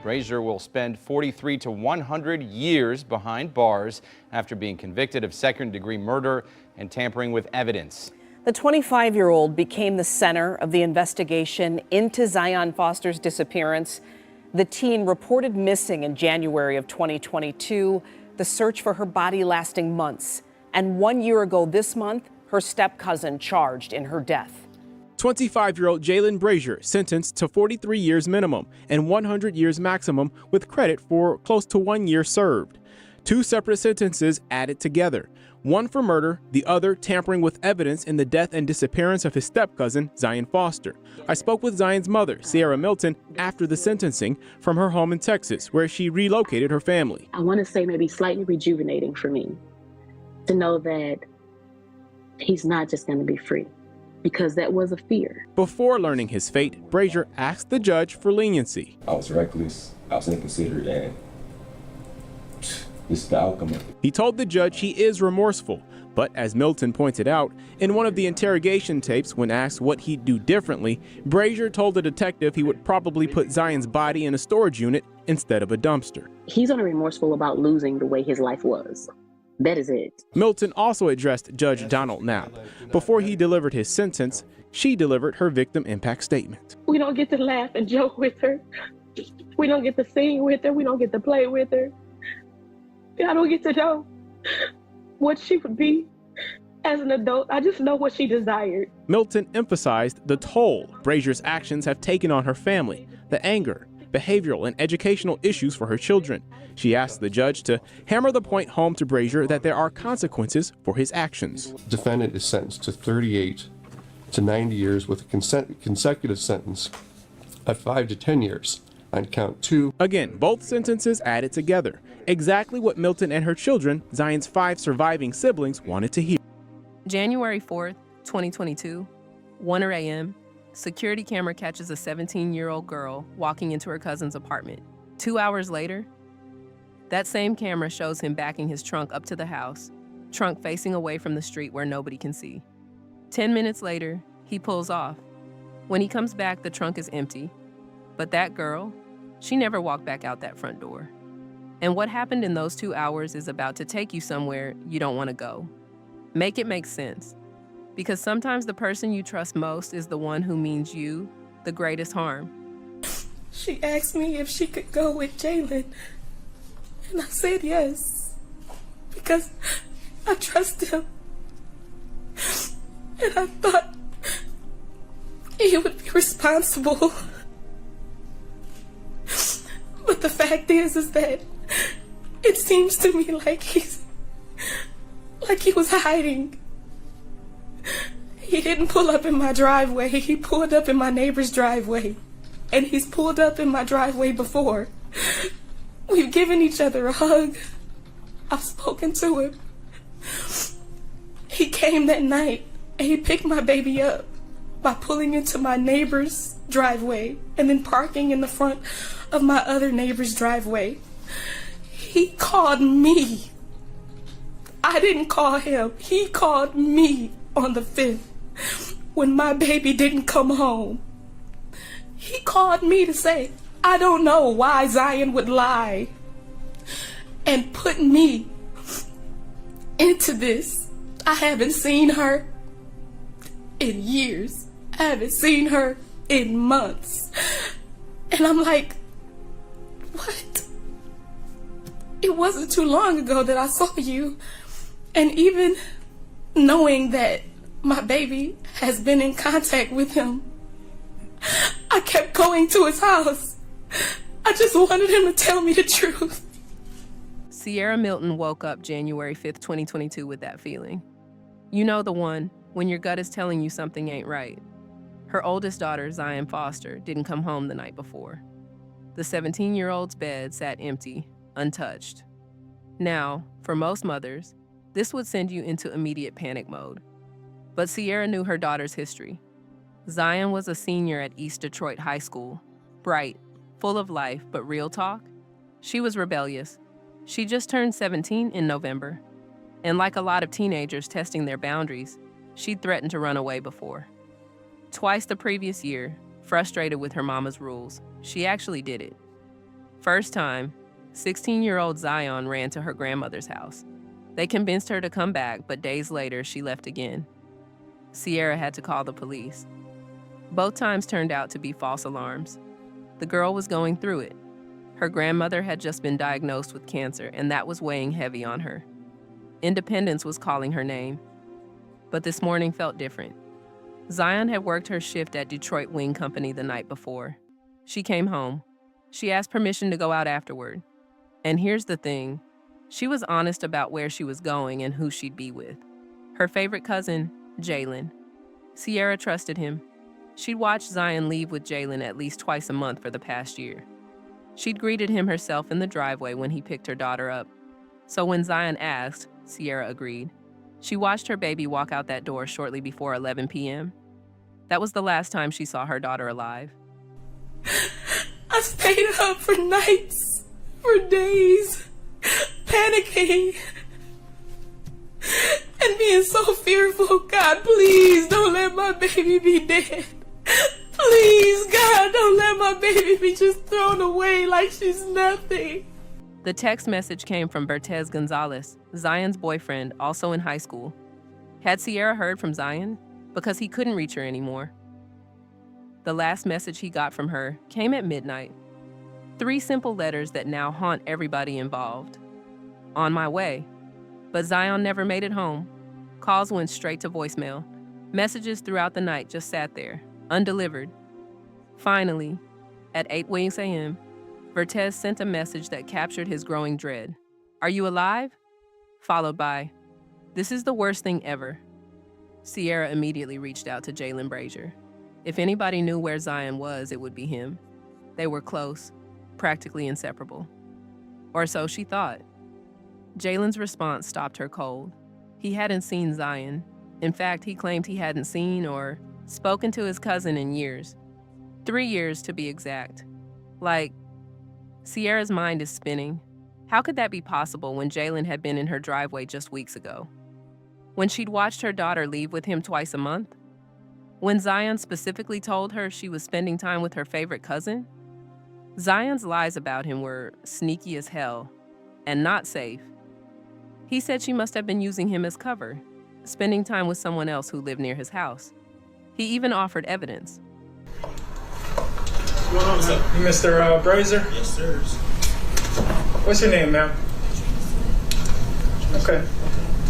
Brazier will spend 43 to 100 years behind bars after being convicted of second-degree murder and tampering with evidence. The 25-year-old became the center of the investigation into Zion Foster's disappearance. The teen reported missing in January of 2022, the search for her body lasting months. And 1 year ago this month, her step-cousin charged in her death. 25-year-old Jaylen Brazier sentenced to 43 years minimum and 100 years maximum with credit for close to 1 year served. Two separate sentences added together, one for murder, the other tampering with evidence in the death and disappearance of his step-cousin, Zion Foster. I spoke with Zion's mother, Sierra Milton, after the sentencing from her home in Texas, where she relocated her family. I want to say maybe slightly rejuvenating for me to know that he's not just going to be free, because that was a fear. Before learning his fate, Brazier asked the judge for leniency. I was reckless, I was inconsiderate, and this is the outcome of it. He told the judge he is remorseful, but as Milton pointed out, in one of the interrogation tapes when asked what he'd do differently, Brazier told the detective he would probably put Zion's body in a storage unit instead of a dumpster. He's only remorseful about losing the way his life was. That is it. Milton also addressed Judge Donald Knapp. Before he delivered his sentence, she delivered her victim impact statement. We don't get to laugh and joke with her. We don't get to sing with her. We don't get to play with her. I don't get to know what she would be as an adult. I just know what she desired. Milton emphasized the toll Brazier's actions have taken on her family, the anger, behavioral, and educational issues for her children. She asked the judge to hammer the point home to Brazier that there are consequences for his actions. The defendant is sentenced to 38 to 90 years with a consecutive sentence of 5 to 10 years on count 2. Again, both sentences added together. Exactly what Milton and her children, Zion's 5 surviving siblings, wanted to hear. January 4th, 2022, 1 a.m., security camera catches a 17-year-old girl walking into her cousin's apartment. 2 hours later, that same camera shows him backing his trunk up to the house, trunk facing away from the street where nobody can see. 10 minutes later, he pulls off. When he comes back, the trunk is empty. But that girl, she never walked back out that front door. And what happened in those 2 hours is about to take you somewhere you don't want to go. Make it make sense. Because sometimes the person you trust most is the one who means you the greatest harm. She asked me if she could go with Jaylen, and I said yes, because I trust him. And I thought he would be responsible. But the fact is that it seems to me like he was hiding. He didn't pull up in my driveway. He pulled up in my neighbor's driveway. And he's pulled up in my driveway before. We've given each other a hug. I've spoken to him. He came that night and he picked my baby up by pulling into my neighbor's driveway and then parking in the front of my other neighbor's driveway. He called me. I didn't call him. He called me on the 5th when my baby didn't come home. He called me to say, I don't know why Zion would lie and put me into this. I haven't seen her in years. I haven't seen her in months. And I'm like, what? It wasn't too long ago that I saw you. And even knowing that my baby has been in contact with him, I kept going to his house. I just wanted him to tell me the truth. Sierra Milton woke up January 5th, 2022 with that feeling. You know the one, when your gut is telling you something ain't right. Her oldest daughter, Zion Foster, didn't come home the night before. The 17-year-old's bed sat empty, untouched. Now, for most mothers, this would send you into immediate panic mode. But Sierra knew her daughter's history. Zion was a senior at East Detroit High School, bright, full of life, but real talk, she was rebellious. She just turned 17 in November. And like a lot of teenagers testing their boundaries, she'd threatened to run away before. Twice the previous year, frustrated with her mama's rules, she actually did it. First time, 16-year-old Zion ran to her grandmother's house. They convinced her to come back, but days later, she left again. Sierra had to call the police. Both times turned out to be false alarms. The girl was going through it. Her grandmother had just been diagnosed with cancer, and that was weighing heavy on her. Independence was calling her name. But this morning felt different. Zion had worked her shift at Detroit Wing Company the night before. She came home. She asked permission to go out afterward. And here's the thing. She was honest about where she was going and who she'd be with. Her favorite cousin, Jaylen. Sierra trusted him. She'd watched Zion leave with Jaylen at least twice a month for the past year. She'd greeted him herself in the driveway when he picked her daughter up. So when Zion asked, Sierra agreed. She watched her baby walk out that door shortly before 11 p.m. That was the last time she saw her daughter alive. I stayed up for nights, for days, panicking, and being so fearful. God, please don't let my baby be dead. Please, God, don't let my baby be just thrown away like she's nothing. The text message came from Bertez Gonzalez, Zion's boyfriend, also in high school. Had Sierra heard from Zion? Because he couldn't reach her anymore. The last message he got from her came at midnight. 3 simple letters that now haunt everybody involved. On my way. But Zion never made it home. Calls went straight to voicemail. Messages throughout the night just sat there, undelivered. Finally, at 8:00 a.m., Bertez sent a message that captured his growing dread. "Are you alive?" Followed by, "This is the worst thing ever." Sierra immediately reached out to Jaylen Brazier. If anybody knew where Zion was, it would be him. They were close, practically inseparable. Or so she thought. Jaylen's response stopped her cold. He hadn't seen Zion. In fact, he claimed he hadn't seen or spoken to his cousin in years. 3 years to be exact. Sierra's mind is spinning. How could that be possible when Jaylen had been in her driveway just weeks ago? When she'd watched her daughter leave with him twice a month? When Zion specifically told her she was spending time with her favorite cousin? Zion's lies about him were sneaky as hell and not safe. He said she must have been using him as cover, spending time with someone else who lived near his house. He even offered evidence. What's up? You Mr. Brazier? Yes, sir. What's your name, ma'am? Okay.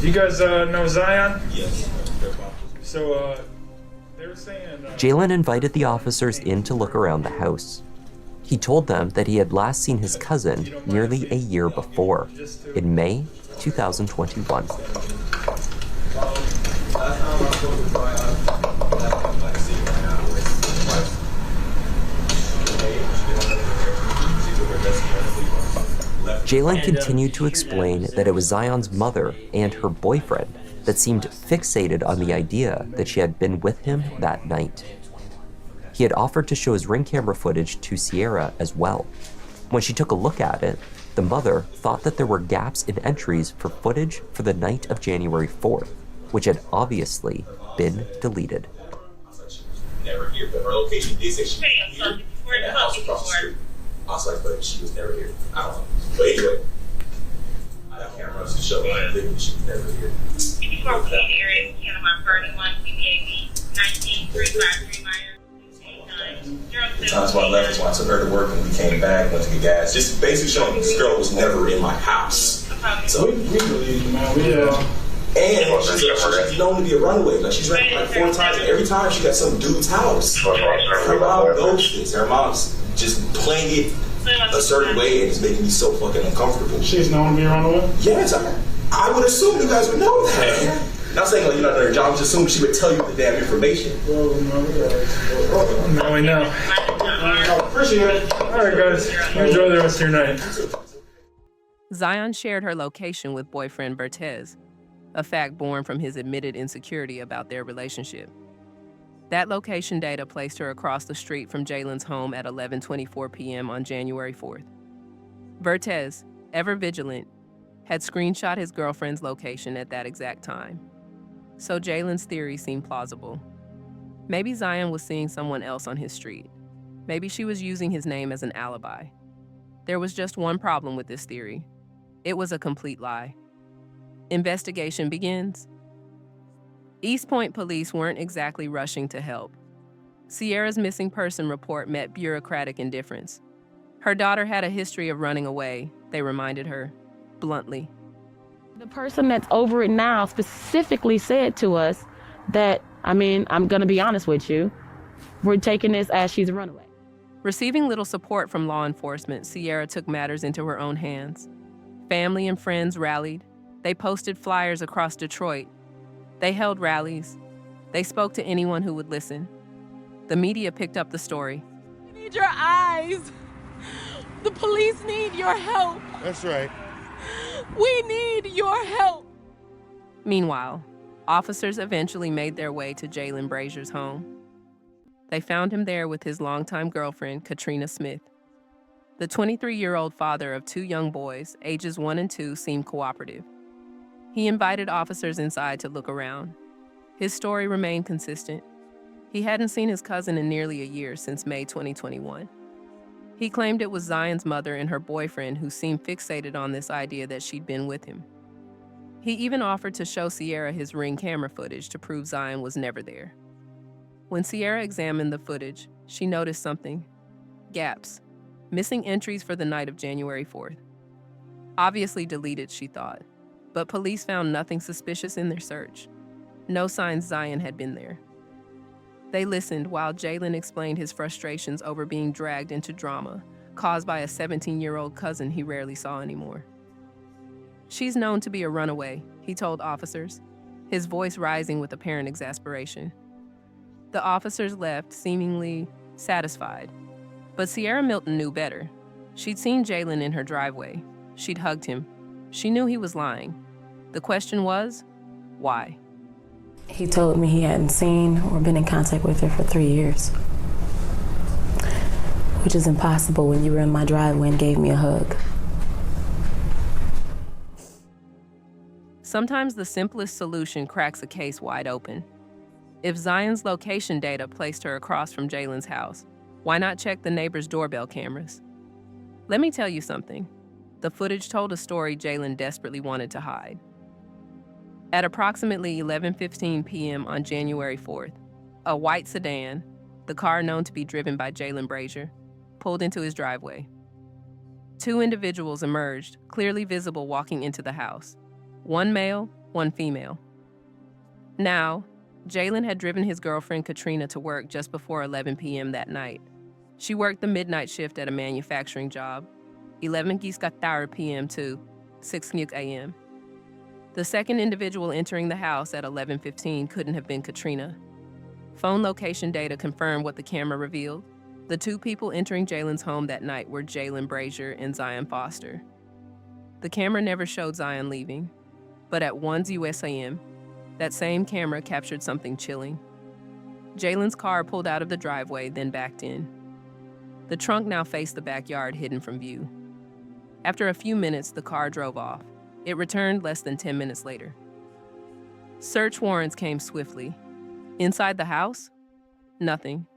You guys know Zion? Yes. So, they were saying... Jaylen invited the officers in to look around the house. He told them that he had last seen his cousin nearly a year before, in May 2021. Jaylen continued to explain that it was Zion's mother and her boyfriend that seemed fixated on the idea that she had been with him that night. He had offered to show his ring camera footage to Sierra as well. When she took a look at it, the mother thought that there were gaps in entries for footage for the night of January 4th, which had obviously been deleted. Never here, but her location did say she was here. And that house across the street. I was like, but she was never here. I don't know. But anyway, I got cameras to show her that she was never here. Before we get here in Panama 31, PPAB 19-353 Meyer. That's why I left. That's why I took her to work and we came back, went to get gas. Just basically showing this girl was never in my house. So we believe you, man. And she's known to be a runaway. Like she's ran like 4 times, and every time she got some dude's house. Her mom knows this. Her mom's just playing it a certain way, and it's making me so fucking uncomfortable. She's known to be a runaway? Yes, I would assume you guys would know that. Not saying like you're not doing your job, just assume she would tell you the damn information. Now we know. Appreciate it. All right, guys. Enjoy the rest of your night. Zion shared her location with boyfriend Bertez, a fact born from his admitted insecurity about their relationship. That location data placed her across the street from Jaylen's home at 11:24 p.m. on January 4th. Bertez, ever vigilant, had screenshot his girlfriend's location at that exact time. So Jaylen's theory seemed plausible. Maybe Zion was seeing someone else on his street. Maybe she was using his name as an alibi. There was just one problem with this theory. It was a complete lie. Investigation begins. East Point police weren't exactly rushing to help. Sierra's missing person report met bureaucratic indifference. Her daughter had a history of running away, they reminded her, bluntly. The person that's over it now specifically said to us that, I'm going to be honest with you, we're taking this as she's a runaway. Receiving little support from law enforcement, Sierra took matters into her own hands. Family and friends rallied. They posted flyers across Detroit. They held rallies. They spoke to anyone who would listen. The media picked up the story. We need your eyes. The police need your help. That's right. We need your help. Meanwhile, officers eventually made their way to Jaylen Brazier's home. They found him there with his longtime girlfriend, Katrina Smith. The 23-year-old father of 2 young boys, ages 1 and 2, seemed cooperative. He invited officers inside to look around. His story remained consistent. He hadn't seen his cousin in nearly a year, since May 2021. He claimed it was Zion's mother and her boyfriend who seemed fixated on this idea that she'd been with him. He even offered to show Sierra his Ring camera footage to prove Zion was never there. When Sierra examined the footage, she noticed something. Gaps. Missing entries for the night of January 4th. Obviously deleted, she thought, but police found nothing suspicious in their search. No signs Zion had been there. They listened while Jaylen explained his frustrations over being dragged into drama caused by a 17-year-old cousin he rarely saw anymore. She's known to be a runaway, he told officers, his voice rising with apparent exasperation. The officers left, seemingly satisfied. But Sierra Milton knew better. She'd seen Jaylen in her driveway. She'd hugged him. She knew he was lying. The question was, why? He told me he hadn't seen or been in contact with her for 3 years, which is impossible when you were in my driveway and gave me a hug. Sometimes the simplest solution cracks a case wide open. If Zion's location data placed her across from Jaylen's house, why not check the neighbor's doorbell cameras? Let me tell you something. The footage told a story Jaylen desperately wanted to hide. At approximately 11:15 p.m. on January 4th, a white sedan, the car known to be driven by Jaylen Brazier, pulled into his driveway. 2 individuals emerged, clearly visible walking into the house. 1 male, 1 female. Now, Jaylen had driven his girlfriend Katrina to work just before 11 p.m. that night. She worked the midnight shift at a manufacturing job, 11 p.m. to 6 a.m. The second individual entering the house at 11:15 couldn't have been Katrina. Phone location data confirmed what the camera revealed. The 2 people entering Jaylen's home that night were Jaylen Brazier and Zion Foster. The camera never showed Zion leaving, but at 1 US AM, that same camera captured something chilling. Jaylen's car pulled out of the driveway, then backed in. The trunk now faced the backyard, hidden from view. After a few minutes, the car drove off. It returned less than 10 minutes later. Search warrants came swiftly. Inside the house? Nothing.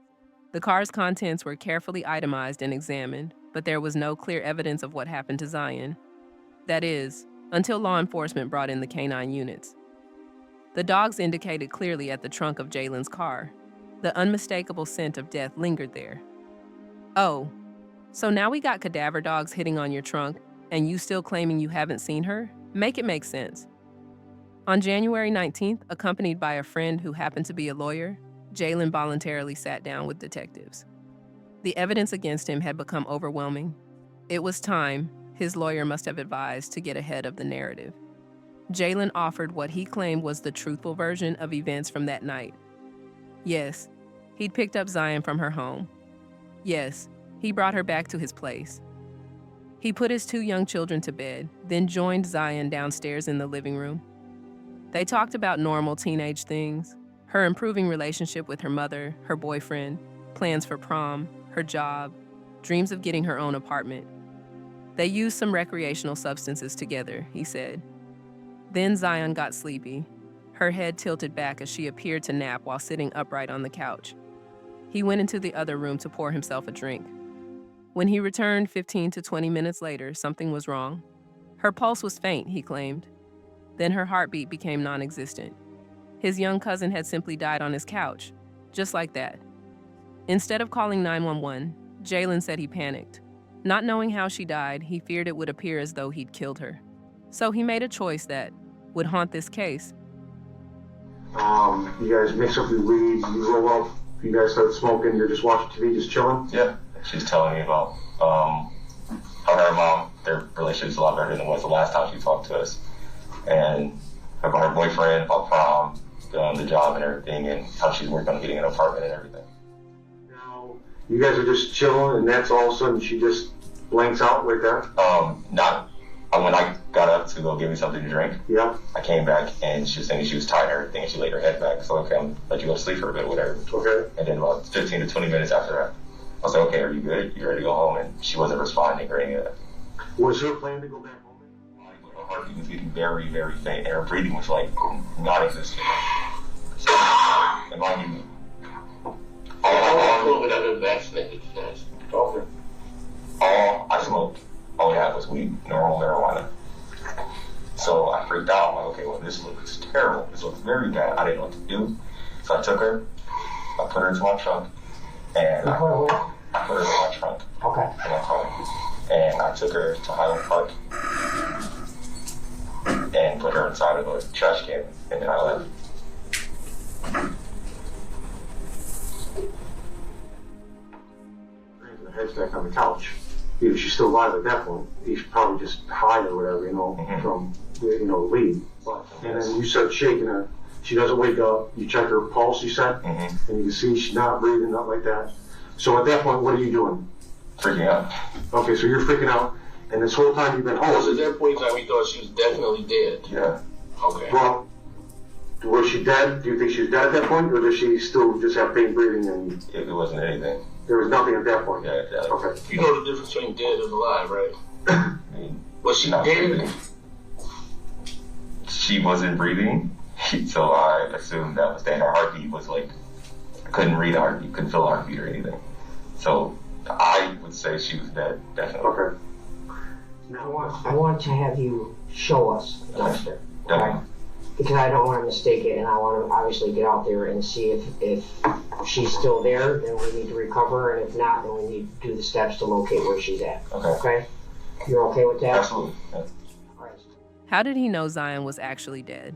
The car's contents were carefully itemized and examined, but there was no clear evidence of what happened to Zion. That is, until law enforcement brought in the canine units. The dogs indicated clearly at the trunk of Jaylen's car. The unmistakable scent of death lingered there. Oh, so now we got cadaver dogs hitting on your trunk, and you still claiming you haven't seen her? Make it make sense. On January 19th, accompanied by a friend who happened to be a lawyer, Jaylen voluntarily sat down with detectives. The evidence against him had become overwhelming. It was time, his lawyer must have advised, to get ahead of the narrative. Jaylen offered what he claimed was the truthful version of events from that night. Yes, he'd picked up Zion from her home. Yes, he brought her back to his place. He put his 2 young children to bed, then joined Zion downstairs in the living room. They talked about normal teenage things, her improving relationship with her mother, her boyfriend, plans for prom, her job, dreams of getting her own apartment. They used some recreational substances together, he said. Then Zion got sleepy. Her head tilted back as she appeared to nap while sitting upright on the couch. He went into the other room to pour himself a drink. When he returned 15 to 20 minutes later, something was wrong. Her pulse was faint, he claimed. Then her heartbeat became non-existent. His young cousin had simply died on his couch, just like that. Instead of calling 911, Jaylen said he panicked. Not knowing how she died, he feared it would appear as though he'd killed her. So he made a choice that would haunt this case. You guys mix up your weed, you roll up, you guys start smoking, you're just watching TV, just chilling? Yeah, she's telling me about how her and mom, their relationship's a lot better than it was the last time she talked to us. And about her boyfriend, about prom, the job and everything, and how she's working on getting an apartment and everything. Now, you guys are just chilling, and that's all of a sudden she just blanks out like that? When I got up to go get me something to drink, yeah, I came back and she was saying she was tired and everything, and she laid her head back. So okay, I'm let you go to sleep for a bit, whatever. Okay. And then about 15 to 20 minutes after that, I was like, okay, are you good? You ready to go home? And she wasn't responding or any of that. Was her plan to go back home? Her heartbeat was getting very, very faint, and her breathing was like non-existent. So, and mind you, COVID I've been vaccinated. Okay. All I smoked, all we had was weed, normal marijuana. So I freaked out. I'm like, okay, well, this looks terrible. This looks very bad. I didn't know what to do. So I took her, I put her into my trunk, and I put her in my trunk. Okay. In my car. And I took her to Highland Park and put her inside of a trash can, and then I left. The head's back on the couch. If she's still alive at that point, you should probably just hide or whatever, from the weed. And then you start shaking her. She doesn't wake up. You check her pulse, you said, and you can see she's not breathing, not like that. So at that point, what are you doing? Freaking out. Okay, so you're freaking out, and this whole time you've been home. So at that point in time, we thought she was definitely dead. Yeah. Okay. Well, was she dead? Do you think she was dead at that point, or does she still just have pain breathing? And it wasn't anything. There was nothing at that point. Yeah. Okay. You know the difference between dead and alive, right? Was she dead? Breathing. She wasn't breathing, so I assumed that was dead. Her heartbeat was like, I couldn't read a heartbeat, couldn't feel a heartbeat or anything. So I would say she was dead, definitely. Okay. I want to have you show us the dumpster. Okay. Because I don't want to mistake it, and I want to obviously get out there and see if she's still there, then we need to recover her, and if not, then we need to do the steps to locate where she's at. Okay? You're okay with that? Absolutely. Yeah. All right. How did he know Zion was actually dead?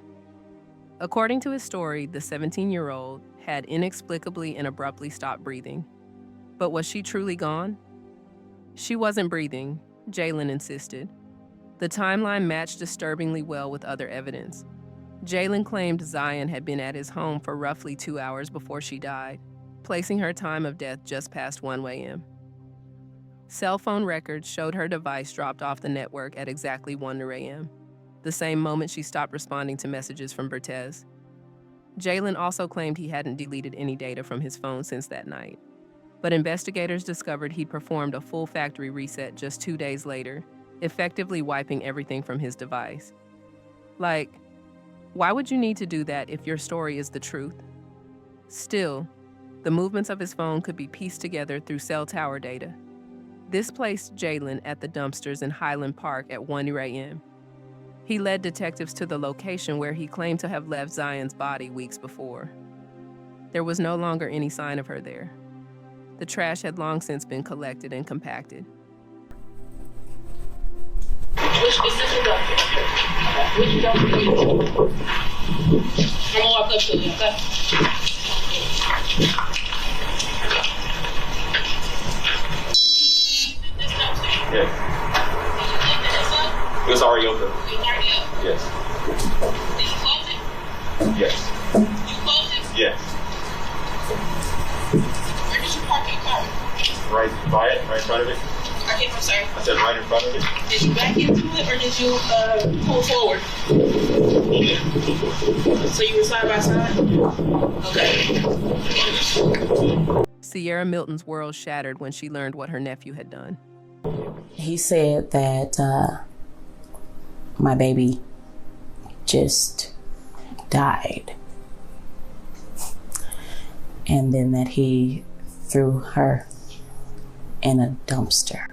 According to his story, the 17-year-old had inexplicably and abruptly stopped breathing. But was she truly gone? She wasn't breathing, Jaylen insisted. The timeline matched disturbingly well with other evidence. Jaylen claimed Zion had been at his home for roughly 2 hours before she died, placing her time of death just past 1 a.m. Cell phone records showed her device dropped off the network at exactly 1 a.m., the same moment she stopped responding to messages from Bertez. Jaylen also claimed he hadn't deleted any data from his phone since that night. But investigators discovered he'd performed a full factory reset just 2 days later, effectively wiping everything from his device. Like, why would you need to do that if your story is the truth? Still, the movements of his phone could be pieced together through cell tower data. This placed Jaylen at the dumpsters in Highland Park at 1 a.m. He led detectives to the location where he claimed to have left Zion's body weeks before. There was no longer any sign of her there. The trash had long since been collected and compacted. Which specific dumpster? Which dumpster you want? I'm gonna walk up to you, okay? This dumpster? Yes. It was already open. It was already open? Yes. Did you close it? Yes. You closed it? Yes. Where did you park your car? Right by it, right in front of it. I'm sorry. I said right in front of it. Did you back into it or did you pull forward? So you were side by side? Okay. Sierra Milton's world shattered when she learned what her nephew had done. He said that my baby just died. And then that he threw her in a dumpster.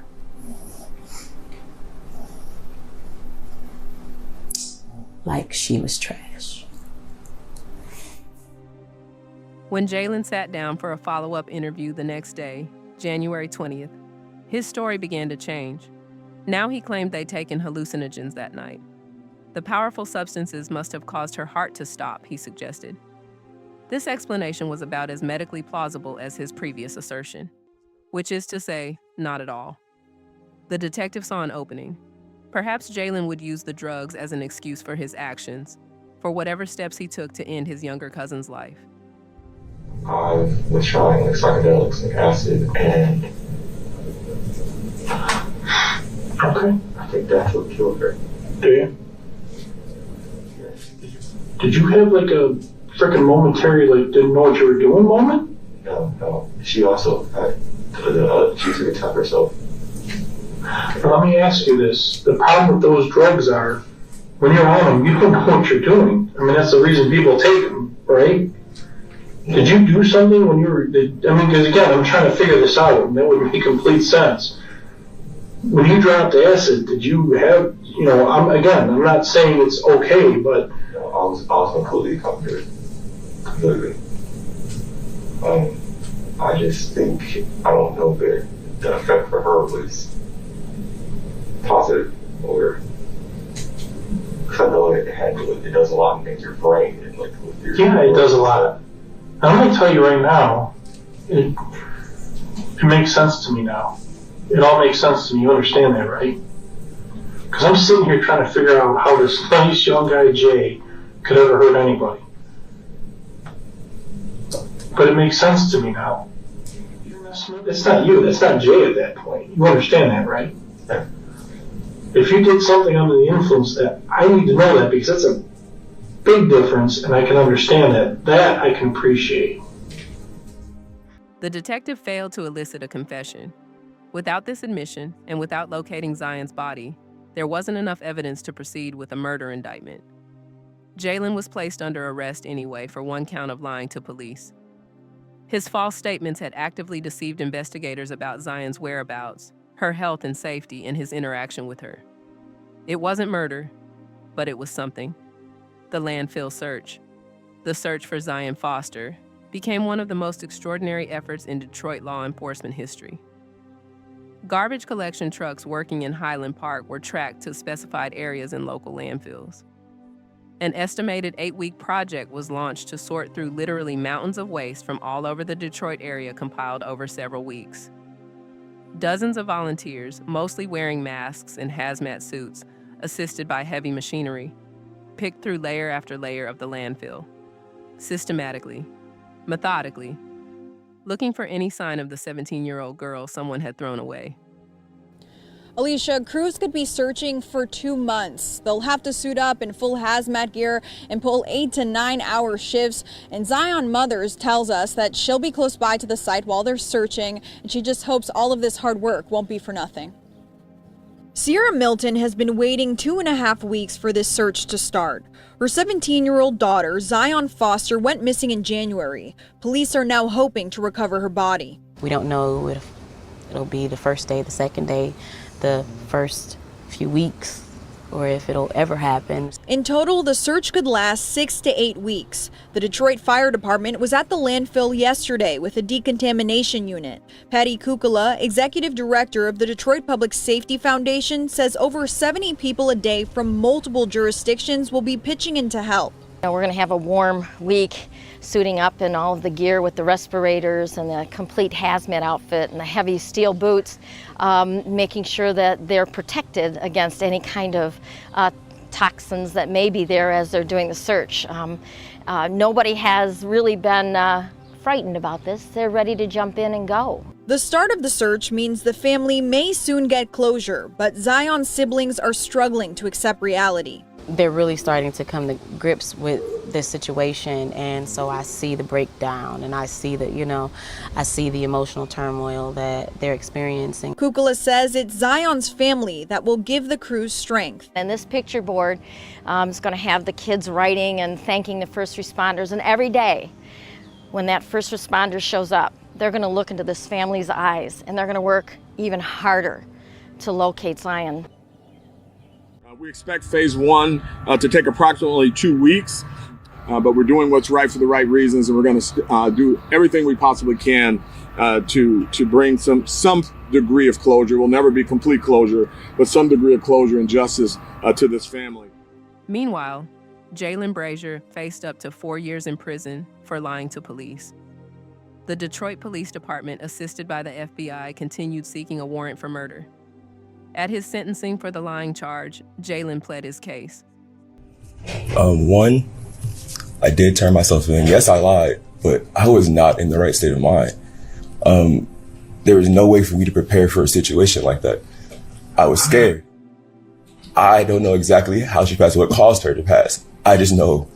Like she was trash. When Jaylen sat down for a follow-up interview the next day, January 20th, his story began to change. Now he claimed they'd taken hallucinogens that night. The powerful substances must have caused her heart to stop, he suggested. This explanation was about as medically plausible as his previous assertion, which is to say, not at all. The detective saw an opening. Perhaps Jaylen would use the drugs as an excuse for his actions, for whatever steps he took to end his younger cousin's life. I was trying like psychedelics and acid, and Okay. I think that's what killed her. Do you? Did you have like a freaking momentary, like, didn't know what you were doing moment? No. She also had, she took a time herself. But let me ask you this. The problem with those drugs are, when you're on them, you don't know what you're doing. I mean, that's the reason people take them, right? Did you do something when you were, because again, I'm trying to figure this out, and that would make complete sense. When you dropped acid, did you have, I'm not saying it's okay, but... No, I was completely comforted. Completely. I just think, I don't know if the effect for her was positive, or because I know it does a lot in your brain and like with your it does a lot. I'm going to tell you right now, it makes sense to me now. It all makes sense to me. You understand that, right? Because I'm sitting here trying to figure out how this nice young guy, Jay, could ever hurt anybody. But it makes sense to me now. It's not you. That's not Jay at that point. You understand that, right? Yeah. If you did something under the influence, that I need to know that, because that's a big difference, and I can understand that. That I can appreciate. The detective failed to elicit a confession. Without this admission, and without locating Zion's body, there wasn't enough evidence to proceed with a murder indictment. Jaylen was placed under arrest anyway for one count of lying to police. His false statements had actively deceived investigators about Zion's whereabouts, her health and safety, and his interaction with her. It wasn't murder, but it was something. The landfill search, the search for Zion Foster, became one of the most extraordinary efforts in Detroit law enforcement history. Garbage collection trucks working in Highland Park were tracked to specified areas in local landfills. An estimated 8-week project was launched to sort through literally mountains of waste from all over the Detroit area, compiled over several weeks. Dozens of volunteers, mostly wearing masks and hazmat suits, assisted by heavy machinery, picked through layer after layer of the landfill, systematically, methodically, looking for any sign of the 17-year-old girl someone had thrown away. Alicia, crews could be searching for 2 months. They'll have to suit up in full hazmat gear and pull 8 to 9 hour shifts. And Zion Mothers tells us that she'll be close by to the site while they're searching, and she just hopes all of this hard work won't be for nothing. Sierra Milton has been waiting 2.5 weeks for this search to start. Her 17-year-old daughter, Zion Foster, went missing in January. Police are now hoping to recover her body. We don't know if it'll be the first day, the second day, the first few weeks, or if it'll ever happen. In total, the search could last 6 to 8 weeks. The Detroit Fire Department was at the landfill yesterday with a decontamination unit. Patty Kukula, executive director of the Detroit Public Safety Foundation, says over 70 people a day from multiple jurisdictions will be pitching in to help. We're going to have a warm week, suiting up in all of the gear with the respirators and the complete hazmat outfit and the heavy steel boots, making sure that they're protected against any kind of toxins that may be there as they're doing the search. Nobody has really been frightened about this. They're ready to jump in and go. The start of the search means the family may soon get closure, but Zion's siblings are struggling to accept reality. They're really starting to come to grips with this situation, and so I see the breakdown, and I see that, I see the emotional turmoil that they're experiencing. Kukula says it's Zion's family that will give the crew strength. And this picture board is going to have the kids writing and thanking the first responders, and every day when that first responder shows up, they're going to look into this family's eyes and they're going to work even harder to locate Zion. We expect phase one to take approximately 2 weeks, but we're doing what's right for the right reasons, and we're going to do everything we possibly can to bring some degree of closure. Will never be complete closure, but some degree of closure and justice to this family. Meanwhile, Jaylen Brazier faced up to 4 years in prison for lying to police. The Detroit Police Department, assisted by the FBI, continued seeking a warrant for murder. At his sentencing for the lying charge, Jaylen pled his case. One, I did turn myself in. Yes, I lied, but I was not in the right state of mind. There was no way for me to prepare for a situation like that. I was scared. I don't know exactly how she passed, what caused her to pass. I just know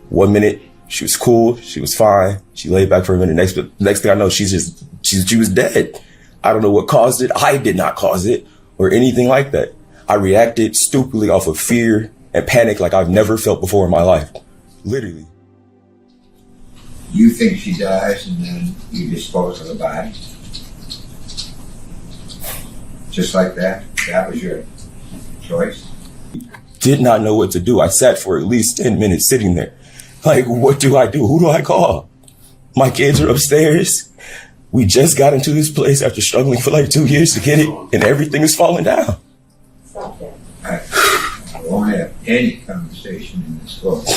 1 minute she was cool, she was fine. She laid back for a minute. Next thing I know, she was dead. I don't know what caused it. I did not cause it or anything like that. I reacted stupidly off of fear and panic like I've never felt before in my life. Literally. You think she dies and then you dispose of the body? Just like that? That was your choice? Did not know what to do. I sat for at least 10 minutes sitting there. Like, what do I do? Who do I call? My kids are upstairs. We just got into this place after struggling for like 2 years to get it, and everything is falling down. Stop it. I won't have any conversation in this court.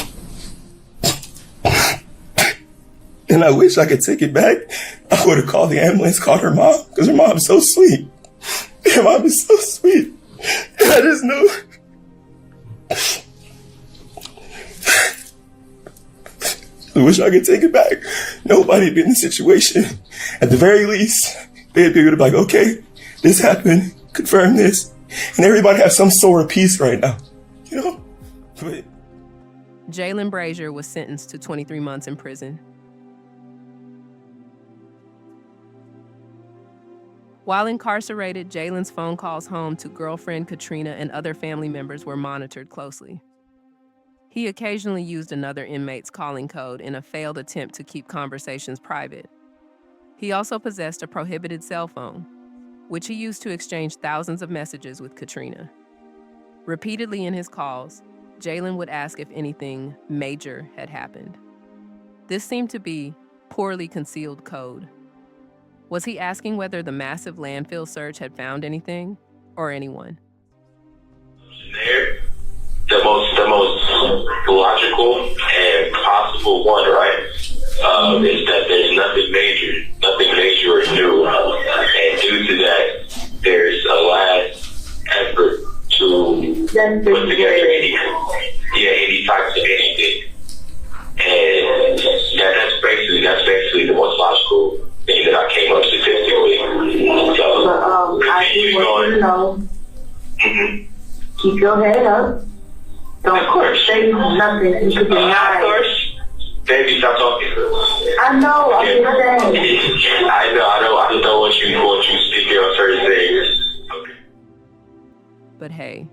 And I wish I could take it back. I would have called the ambulance, called her mom, because her mom is so sweet. Her mom is so sweet. And I just know. I wish I could take it back. Nobody had been in the situation. At the very least, they'd be able to be like, okay, this happened, confirm this. And everybody has some sort of peace right now, you know? But Jaylen Brazier was sentenced to 23 months in prison. While incarcerated, Jaylen's phone calls home to girlfriend Katrina and other family members were monitored closely. He occasionally used another inmate's calling code in a failed attempt to keep conversations private. He also possessed a prohibited cell phone, which he used to exchange thousands of messages with Katrina. Repeatedly in his calls, Jaylen would ask if anything major had happened. This seemed to be poorly concealed code. Was he asking whether the massive landfill search had found anything or anyone? There, the most logical and possible one, right? Is that there's nothing major or new, and due to that, there's a last effort to put together any types of anything, and that's basically the most logical thing that I came up statistically. So, I do want you to know. Keep your head up. Don't say nothing. You could be of course. Baby, stop talking. I know. I'm just saying. I know. I just don't want you speaking on certain things. Okay. But hey,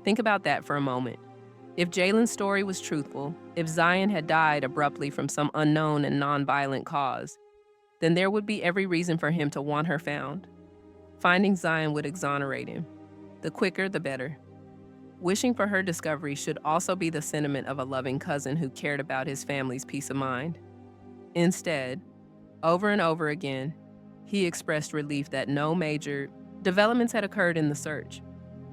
think about that for a moment. If Jaylen's story was truthful, if Zion had died abruptly from some unknown and non-violent cause, then there would be every reason for him to want her found. Finding Zion would exonerate him. The quicker, the better. Wishing for her discovery should also be the sentiment of a loving cousin who cared about his family's peace of mind. Instead, over and over again, he expressed relief that no major developments had occurred in the search.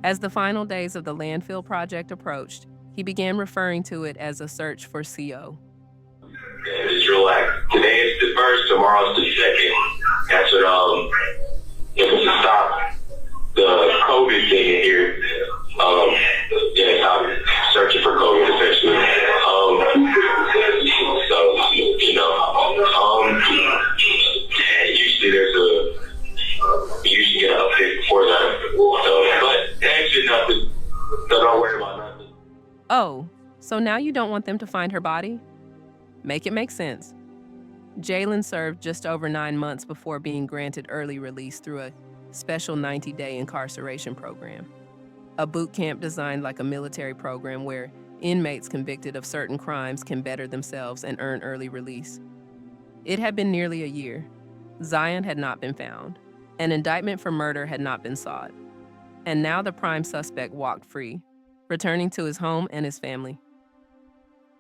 As the final days of the landfill project approached, he began referring to it as a search for CO. Yeah, just relax. Today is the first, tomorrow's the second. That's what, it was to stop the COVID thing in here. Stop searching for COVID, essentially. And usually you usually get an update before that. But actually nothing. So don't worry about nothing. Oh, so now you don't want them to find her body? Make it make sense. Jaylen served just over 9 months before being granted early release through a special 90-day incarceration program. A boot camp designed like a military program where inmates convicted of certain crimes can better themselves and earn early release. It had been nearly a year. Zion had not been found. An indictment for murder had not been sought. And now the prime suspect walked free, returning to his home and his family.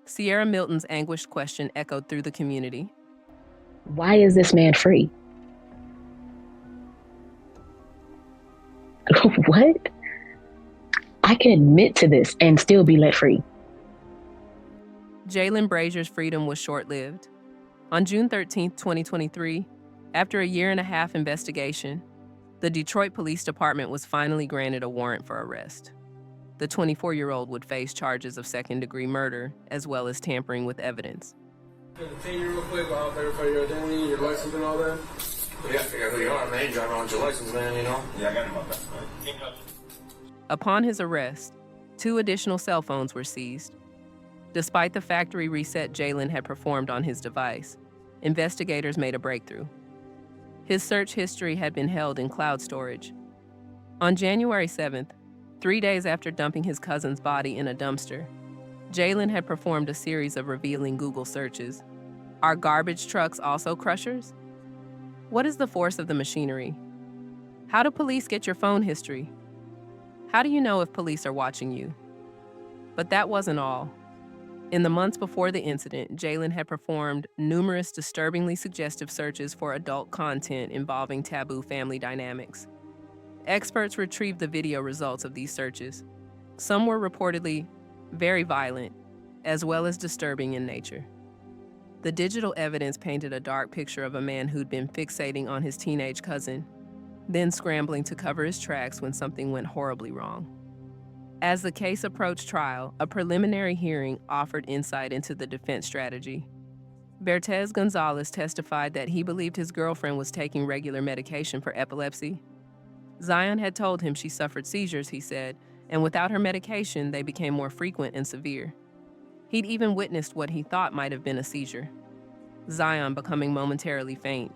Sierra Milton's anguished question echoed through the community. Why is this man free? What? I can admit to this and still be let free. Jaylen Brazier's freedom was short-lived. On June 13, 2023, after a year-and-a-half investigation, the Detroit Police Department was finally granted a warrant for arrest. The 24-year-old would face charges of second-degree murder, as well as tampering with evidence. Can you real quick, I'll verify your identity, your license and all that? Yeah, figure out who you are, man. You drive around your license, man, you know? Yeah, I got him on that. Upon his arrest, 2 additional cell phones were seized. Despite the factory reset Jaylen had performed on his device, investigators made a breakthrough. His search history had been held in cloud storage. On January 7th, 3 days after dumping his cousin's body in a dumpster, Jaylen had performed a series of revealing Google searches. Are garbage trucks also crushers? What is the force of the machinery? How do police get your phone history? How do you know if police are watching you? But that wasn't all. In the months before the incident, Jaylen had performed numerous disturbingly suggestive searches for adult content involving taboo family dynamics. Experts retrieved the video results of these searches. Some were reportedly very violent, as well as disturbing in nature. The digital evidence painted a dark picture of a man who'd been fixating on his teenage cousin, then scrambling to cover his tracks when something went horribly wrong. As the case approached trial, a preliminary hearing offered insight into the defense strategy. Bertez Gonzalez testified that he believed his girlfriend was taking regular medication for epilepsy. Zion had told him she suffered seizures, he said, and without her medication, they became more frequent and severe. He'd even witnessed what he thought might have been a seizure. Zion becoming momentarily faint,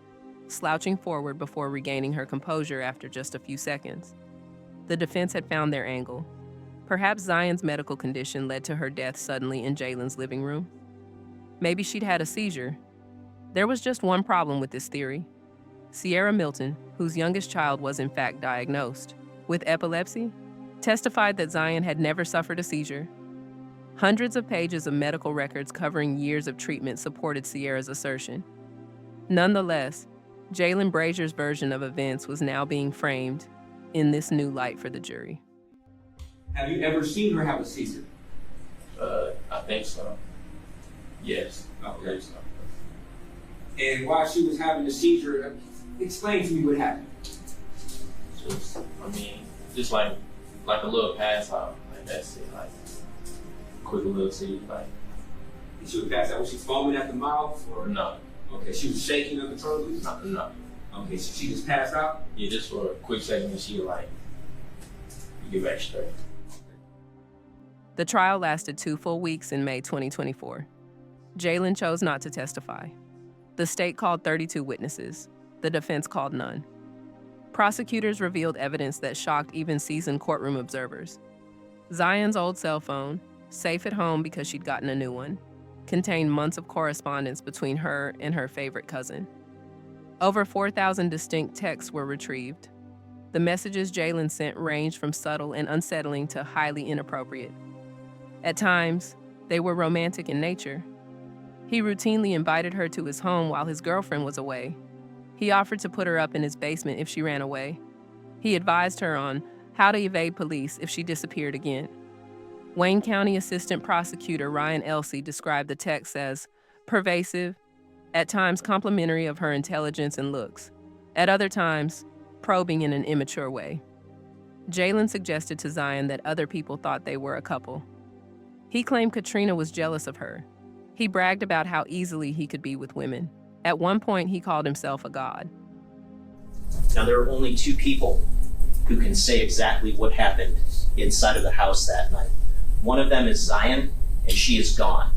slouching forward before regaining her composure after just a few seconds. The defense had found their angle. Perhaps Zion's medical condition led to her death suddenly in Jaylen's living room. Maybe she'd had a seizure. There was just one problem with this theory. Sierra Milton, whose youngest child was in fact diagnosed with epilepsy, testified that Zion had never suffered a seizure. Hundreds of pages of medical records covering years of treatment supported Sierra's assertion. Nonetheless, Jaylen Brazier's version of events was now being framed in this new light for the jury. Have you ever seen her have a seizure? I think so. Yes. Okay. So. And while she was having the seizure, explain to me what happened. Just like a little pass out. Like that's it. Like quick little seizure. Like. And she would pass out. Was she foaming at the mouth or no? Okay. She was shaking uncontrollably. No. Okay. So she just passed out. Yeah, just for a quick second, and she like get back straight. The trial lasted 2 full weeks in May 2024. Jaylen chose not to testify. The state called 32 witnesses. The defense called none. Prosecutors revealed evidence that shocked even seasoned courtroom observers. Zion's old cell phone, safe at home because she'd gotten a new one, contained months of correspondence between her and her favorite cousin. Over 4,000 distinct texts were retrieved. The messages Jaylen sent ranged from subtle and unsettling to highly inappropriate. At times, they were romantic in nature. He routinely invited her to his home while his girlfriend was away. He offered to put her up in his basement if she ran away. He advised her on how to evade police if she disappeared again. Wayne County Assistant Prosecutor Ryan Elsey described the texts as pervasive, at times complimentary of her intelligence and looks, at other times probing in an immature way. Jaylen suggested to Zion that other people thought they were a couple. He claimed Katrina was jealous of her. He bragged about how easily he could be with women. At one point, he called himself a god. Now, there are only 2 people who can say exactly what happened inside of the house that night. One of them is Zion, and she is gone.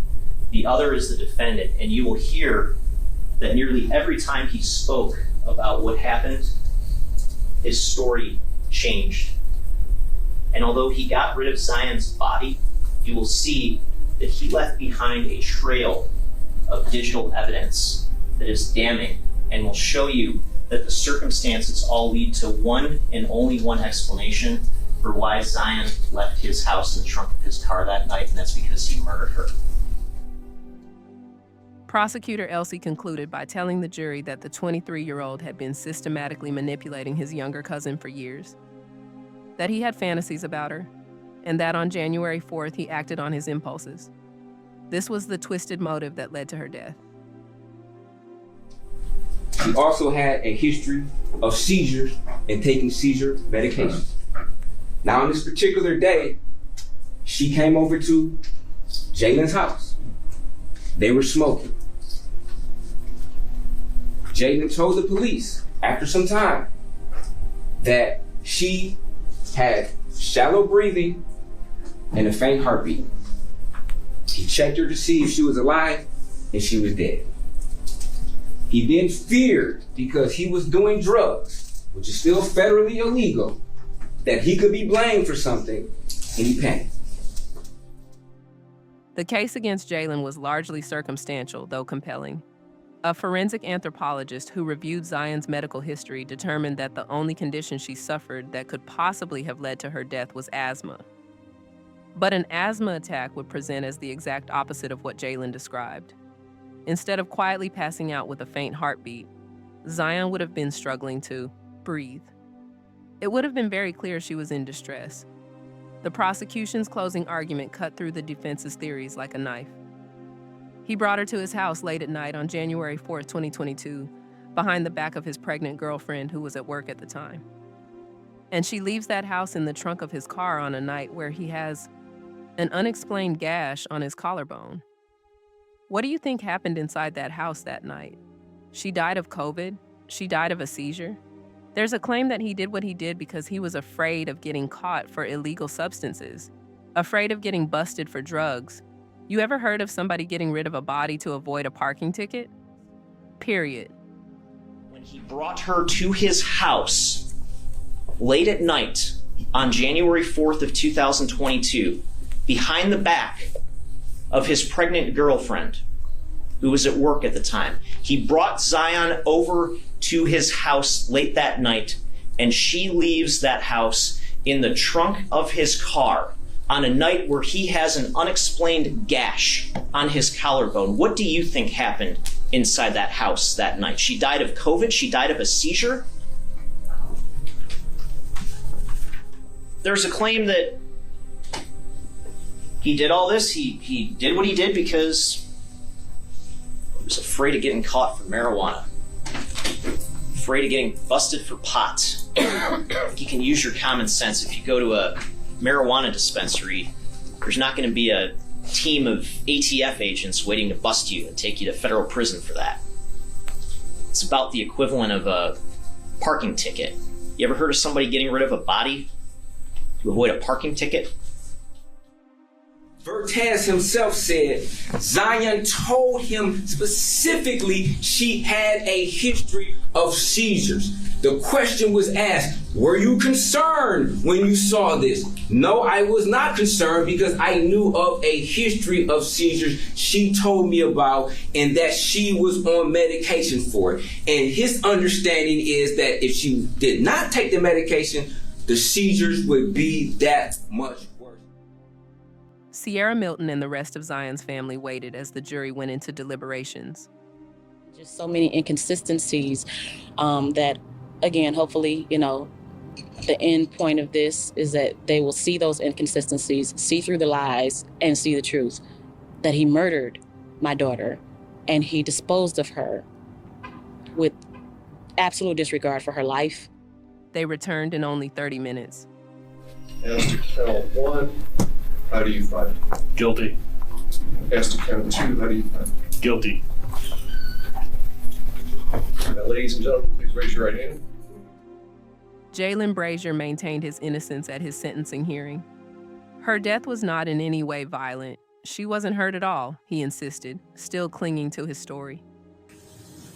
The other is the defendant, and you will hear that nearly every time he spoke about what happened, his story changed. And although he got rid of Zion's body, you will see that he left behind a trail of digital evidence that is damning and will show you that the circumstances all lead to one and only one explanation for why Zion left his house in the trunk of his car that night, and that's because he murdered her. Prosecutor Elsie concluded by telling the jury that the 23-year-old had been systematically manipulating his younger cousin for years, that he had fantasies about her, and that on January 4th he acted on his impulses. This was the twisted motive that led to her death. She also had a history of seizures and taking seizure medication. Now, on this particular day, she came over to Jaylen's house. They were smoking. Jaylen told the police after some time that she had shallow breathing and a faint heartbeat. He checked her to see if she was alive, and she was dead. He then feared, because he was doing drugs, which is still federally illegal, that he could be blamed for something, and he panicked. The case against Jaylen was largely circumstantial, though compelling. A forensic anthropologist who reviewed Zion's medical history determined that the only condition she suffered that could possibly have led to her death was asthma. But an asthma attack would present as the exact opposite of what Jaylen described. Instead of quietly passing out with a faint heartbeat, Zion would have been struggling to breathe. It would have been very clear she was in distress. The prosecution's closing argument cut through the defense's theories like a knife. He brought her to his house late at night on January 4th, 2022, behind the back of his pregnant girlfriend who was at work at the time. And she leaves that house in the trunk of his car on a night where he has an unexplained gash on his collarbone. What do you think happened inside that house that night? She died of COVID? She died of a seizure? There's a claim that he did what he did because he was afraid of getting caught for illegal substances, afraid of getting busted for drugs. You ever heard of somebody getting rid of a body to avoid a parking ticket? Period. When he brought her to his house late at night on January 4th of 2022, behind the back of his pregnant girlfriend, who was at work at the time, he brought Zion over to his house late that night, and she leaves that house in the trunk of his car on a night where he has an unexplained gash on his collarbone. What do you think happened inside that house that night? She died of COVID? She died of a seizure? There's a claim that he did all this. He did what he did because he was afraid of getting caught for marijuana, afraid of getting busted for pot. You can use your common sense. If you go to a marijuana dispensary, there's not going to be a team of ATF agents waiting to bust you and take you to federal prison for that. It's about the equivalent of a parking ticket. You ever heard of somebody getting rid of a body to avoid a parking ticket? Vertez himself said Zion told him specifically she had a history of seizures. The question was asked, were you concerned when you saw this? No, I was not concerned because I knew of a history of seizures she told me about and that she was on medication for it. And his understanding is that if she did not take the medication, the seizures would be that much worse. Sierra Milton and the rest of Zion's family waited as the jury went into deliberations. Just so many inconsistencies that, again, hopefully, the end point of this is that they will see those inconsistencies, see through the lies, and see the truth. That he murdered my daughter, and he disposed of her with absolute disregard for her life. They returned in only 30 minutes. As to count one, how do you find? Guilty. As to count two, how do you find? Guilty. Now, ladies and gentlemen, please raise your right hand. Jaylen Brazier maintained his innocence at his sentencing hearing. Her death was not in any way violent. She wasn't hurt at all, he insisted, still clinging to his story.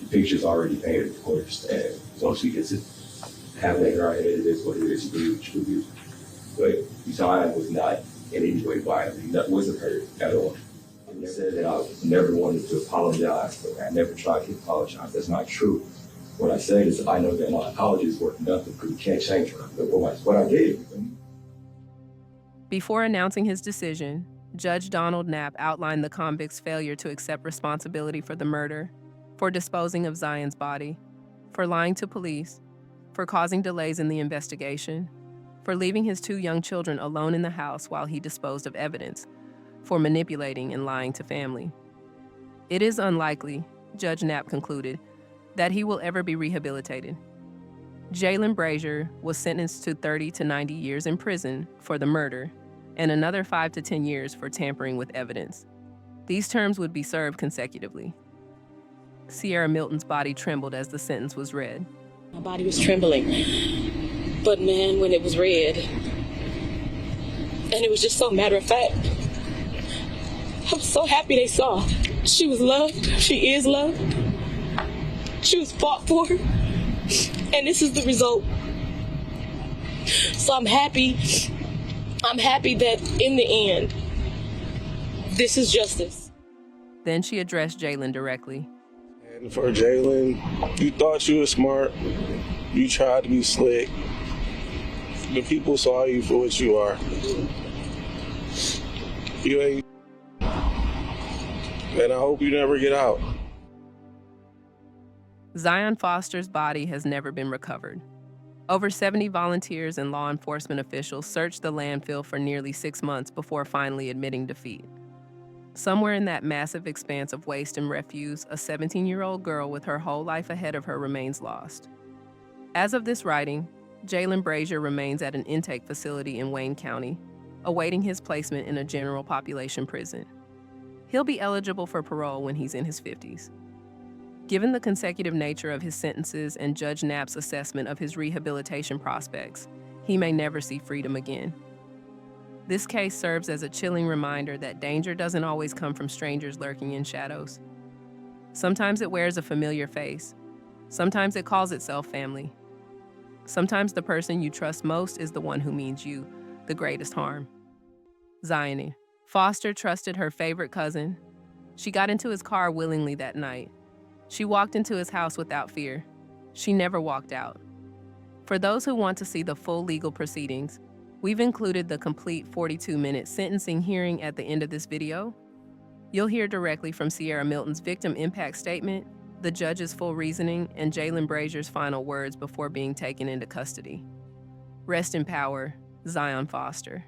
The picture's already painted, of course, and once she gets it, have it in her head, it is what it is, she believes what she believes. But Zion was not in any way violent. He wasn't hurt at all. I said that I never wanted to apologize, but I never tried to apologize. That's not true. What I said is I know that my apologies were nothing because you can't change her. But what I did. Before announcing his decision, Judge Donald Knapp outlined the convict's failure to accept responsibility for the murder, for disposing of Zion's body, for lying to police, for causing delays in the investigation, for leaving his 2 young children alone in the house while he disposed of evidence, for manipulating and lying to family. It is unlikely, Judge Knapp concluded, that he will ever be rehabilitated. Jaylen Brazier was sentenced to 30 to 90 years in prison for the murder and another 5 to 10 years for tampering with evidence. These terms would be served consecutively. Sierra Milton's body trembled as the sentence was read. My body was trembling, but man, when it was read, and it was just so matter of fact, I was so happy they saw. She was loved, she is loved, she was fought for, and this is the result. So I'm happy that in the end, this is justice. Then she addressed Jaylen directly. And for Jaylen, you thought you were smart, you tried to be slick. The people saw you for what you are. You ain't, and I hope you never get out. Zion Foster's body has never been recovered. Over 70 volunteers and law enforcement officials searched the landfill for nearly 6 months before finally admitting defeat. Somewhere in that massive expanse of waste and refuse, a 17-year-old girl with her whole life ahead of her remains lost. As of this writing, Jaylen Brazier remains at an intake facility in Wayne County, awaiting his placement in a general population prison. He'll be eligible for parole when he's in his 50s. Given the consecutive nature of his sentences and Judge Knapp's assessment of his rehabilitation prospects, he may never see freedom again. This case serves as a chilling reminder that danger doesn't always come from strangers lurking in shadows. Sometimes it wears a familiar face. Sometimes it calls itself family. Sometimes the person you trust most is the one who means you the greatest harm. Zion Foster trusted her favorite cousin. She got into his car willingly that night. She walked into his house without fear. She never walked out. For those who want to see the full legal proceedings, we've included the complete 42-minute sentencing hearing at the end of this video. You'll hear directly from Sierra Milton's victim impact statement, the judge's full reasoning, and Jaylen Brazier's final words before being taken into custody. Rest in power, Zion Foster.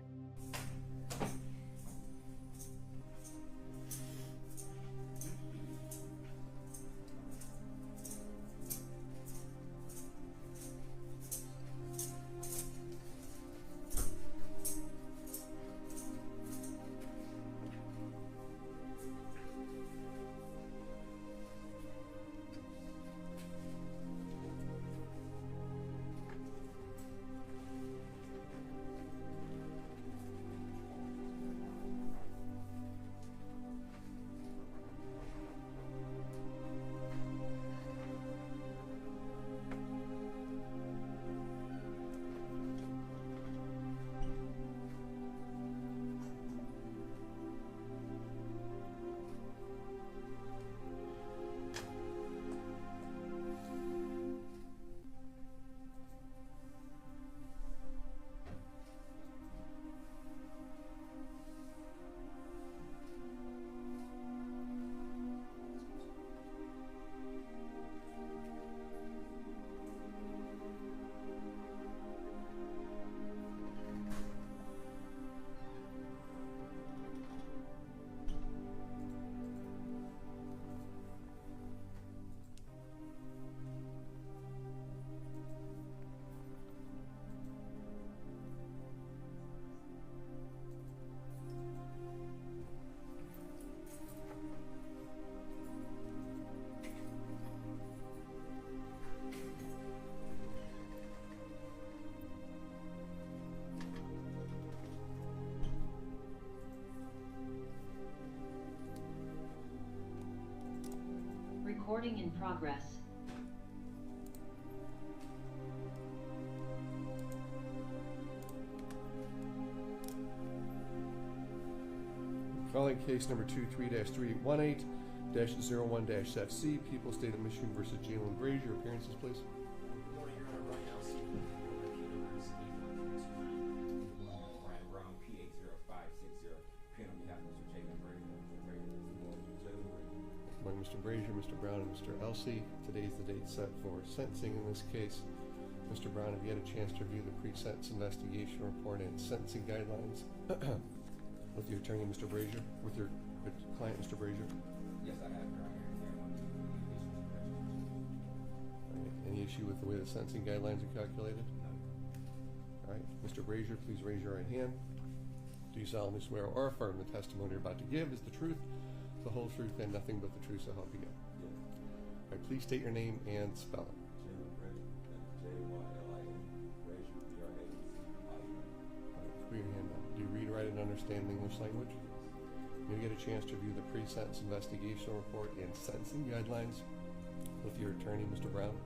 Recording in progress. Calling case number 23-3818-01-FC, People State of Michigan versus Jaylen Brazier. Appearances, please. Brian Brown, P80560. Appearing on behalf of Mr. Jaylen Brazier. Among Mr. Brazier, Mr. Brown, and Mr. Elsey, today's the date set for sentencing in this case. Mr. Brown, have you had a chance to review the pre-sentence investigation report and sentencing guidelines with your attorney, Mr. Brazier, with your client, Mr. Brazier? Yes, I have, Your Honor. All right. Any issue with the way the sentencing guidelines are calculated? No. All right. Mr. Brazier, please raise your right hand. Do you solemnly swear or affirm the testimony you're about to give is the truth, the whole truth, and nothing but the truth, so help you God? Yes. All right. Please state your name and spell it. Jaylen Brazier. J-Y-L-I-N. Brazier, B-R-A-Z-I-E-R. Put your hand up. Do you read, write, and understand the English language? You get a chance to review the pre-sentence investigation report and sentencing guidelines with your attorney, Mr. Brown?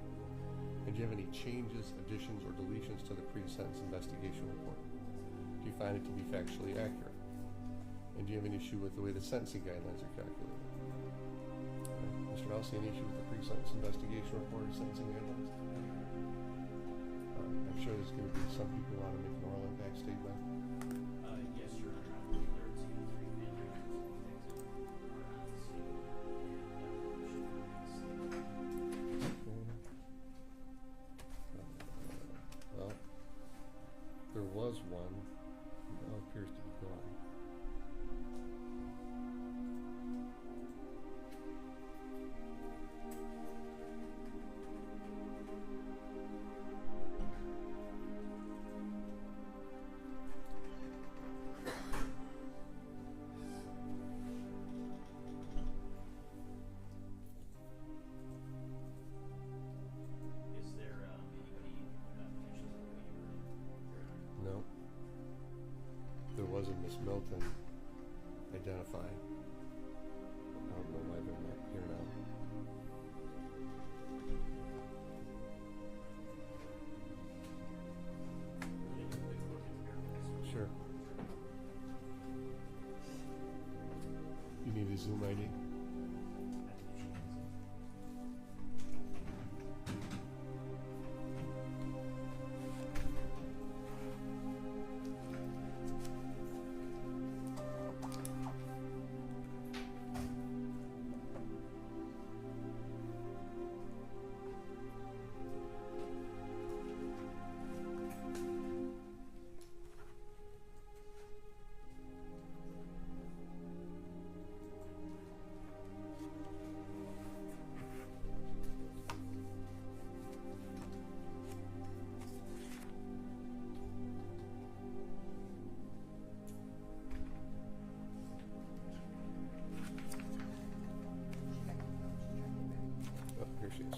And do you have any changes, additions, or deletions to the pre-sentence investigation report? Do you find it to be factually accurate? And do you have an issue with the way the sentencing guidelines are calculated? Okay. Mr. Elsey, any issue with the pre-sentence investigation report or sentencing guidelines? I'm sure there's going to be some people who want to make an oral impact statement. Yes, Your Honor. I'm there to three things that are on the scene. Well, there was one. It now appears to be gone. Is there anybody potentially No. There wasn't Miss Milton identified. I don't know why they're not here now. Sure. You need a Zoom ID? Oh, here she is.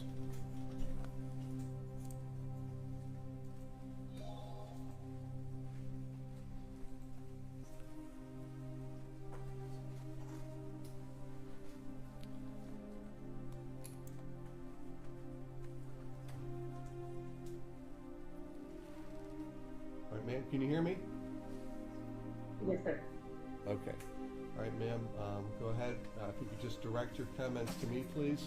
All right, ma'am, can you hear me? Yes, sir. Okay. All right, ma'am, go ahead. If you could just direct your comments to me, please.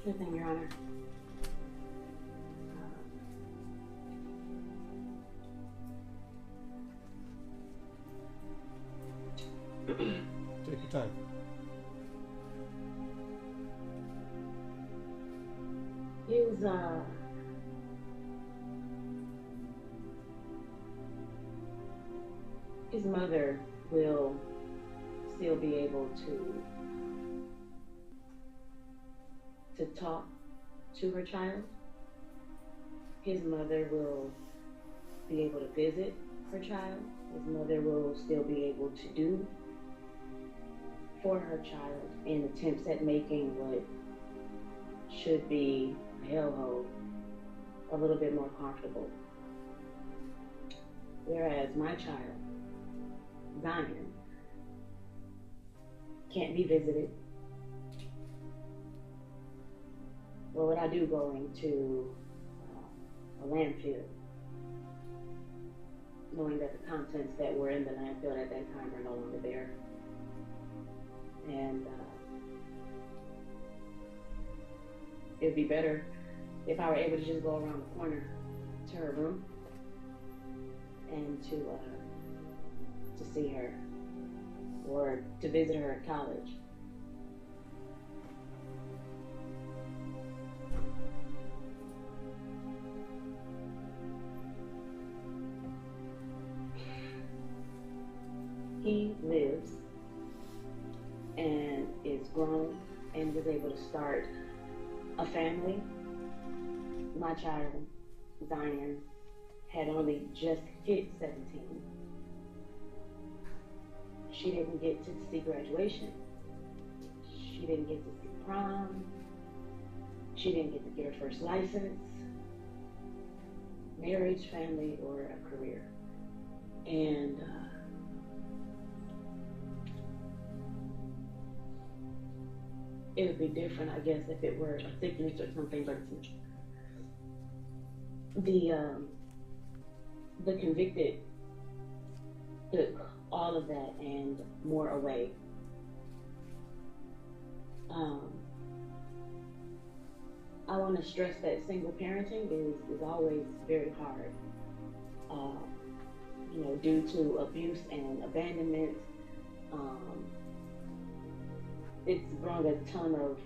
Sure thing, Your Honor. Take your time. His mother will still be able to talk to her child. His mother will be able to visit her child. His mother will still be able to do for her child in attempts at making what should be a hellhole a little bit more comfortable. Whereas my child, Zion, can't be visited. What would I do going to a landfill? knowing that the contents that were in the landfill at that time are no longer there. And it'd be better if I were able to just go around the corner to her room and to see her or to visit her at college. He lives and is grown and was able to start a family. My child, Zion, had only just hit 17. She didn't get to see graduation. She didn't get to see prom. She didn't get to get her first license, marriage, family, or a career. And it would be different, I guess, if it were a sickness or something, but the convicted took all of that and more away. I want to stress that single parenting is always very hard, due to abuse and abandonment. It's brought a ton of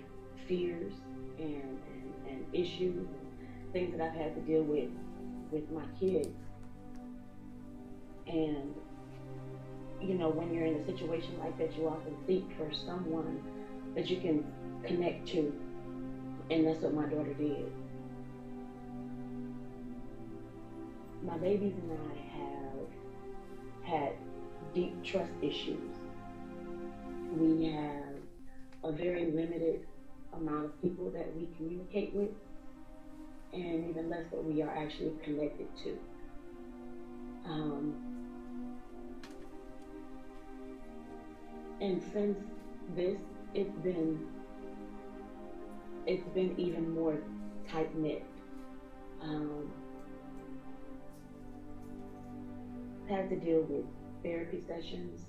fears and issues and things that I've had to deal with my kids. And, when you're in a situation like that, you often seek for someone that you can connect to. And that's what my daughter did. My babies and I have had deep trust issues. We have a very limited amount of people that we communicate with, and even less that we are actually connected to. And since this, it's been even more tight-knit. Had to deal with therapy sessions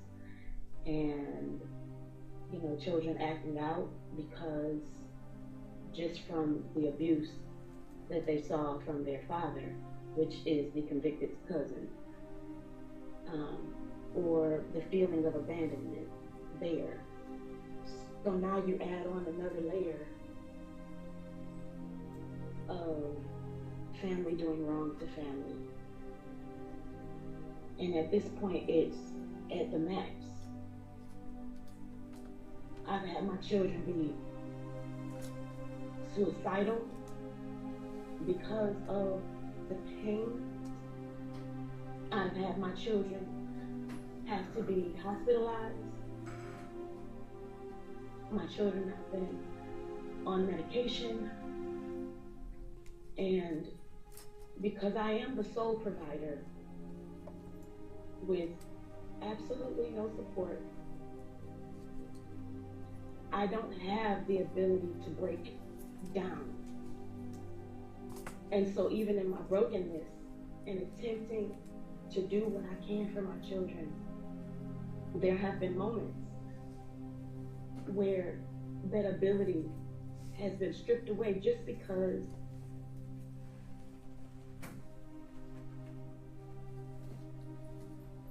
and children acting out because just from the abuse that they saw from their father, which is the convicted's cousin, or the feeling of abandonment there. So now you add on another layer of family doing wrong to family. And at this point, it's at the max. I've had my children be suicidal because of the pain. I've had my children have to be hospitalized. My children have been on medication. And because I am the sole provider with absolutely no support, I don't have the ability to break down. And so even in my brokenness and attempting to do what I can for my children, there have been moments where that ability has been stripped away just because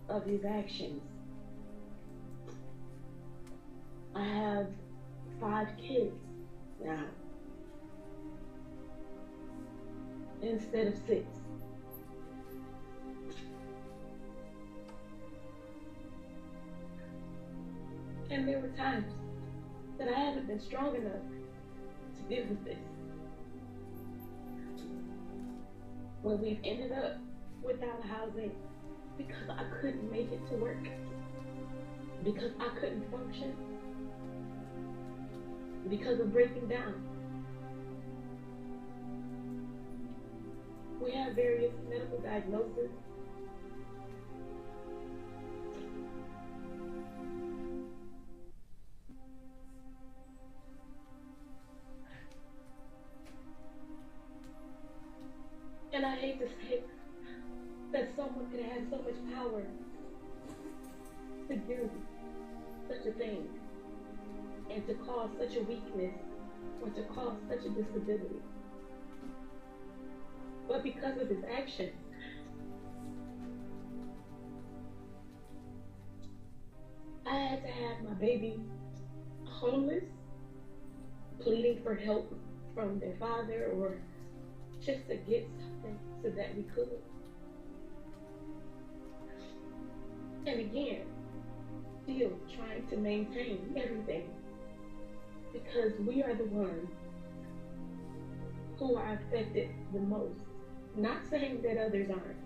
of these actions. I have 5 kids now instead of 6. And there were times that I haven't been strong enough to deal with this. When we've ended up without housing because I couldn't make it to work, because I couldn't function, because of breaking down. We have various medical diagnoses. And I hate to say that that someone could have so much power to do such a thing and to cause such a weakness or to cause such a disability. But because of his action, I had to have my baby homeless, pleading for help from their father or just to get something so that we could. And again, still trying to maintain everything because we are the ones who are affected the most. Not saying that others aren't,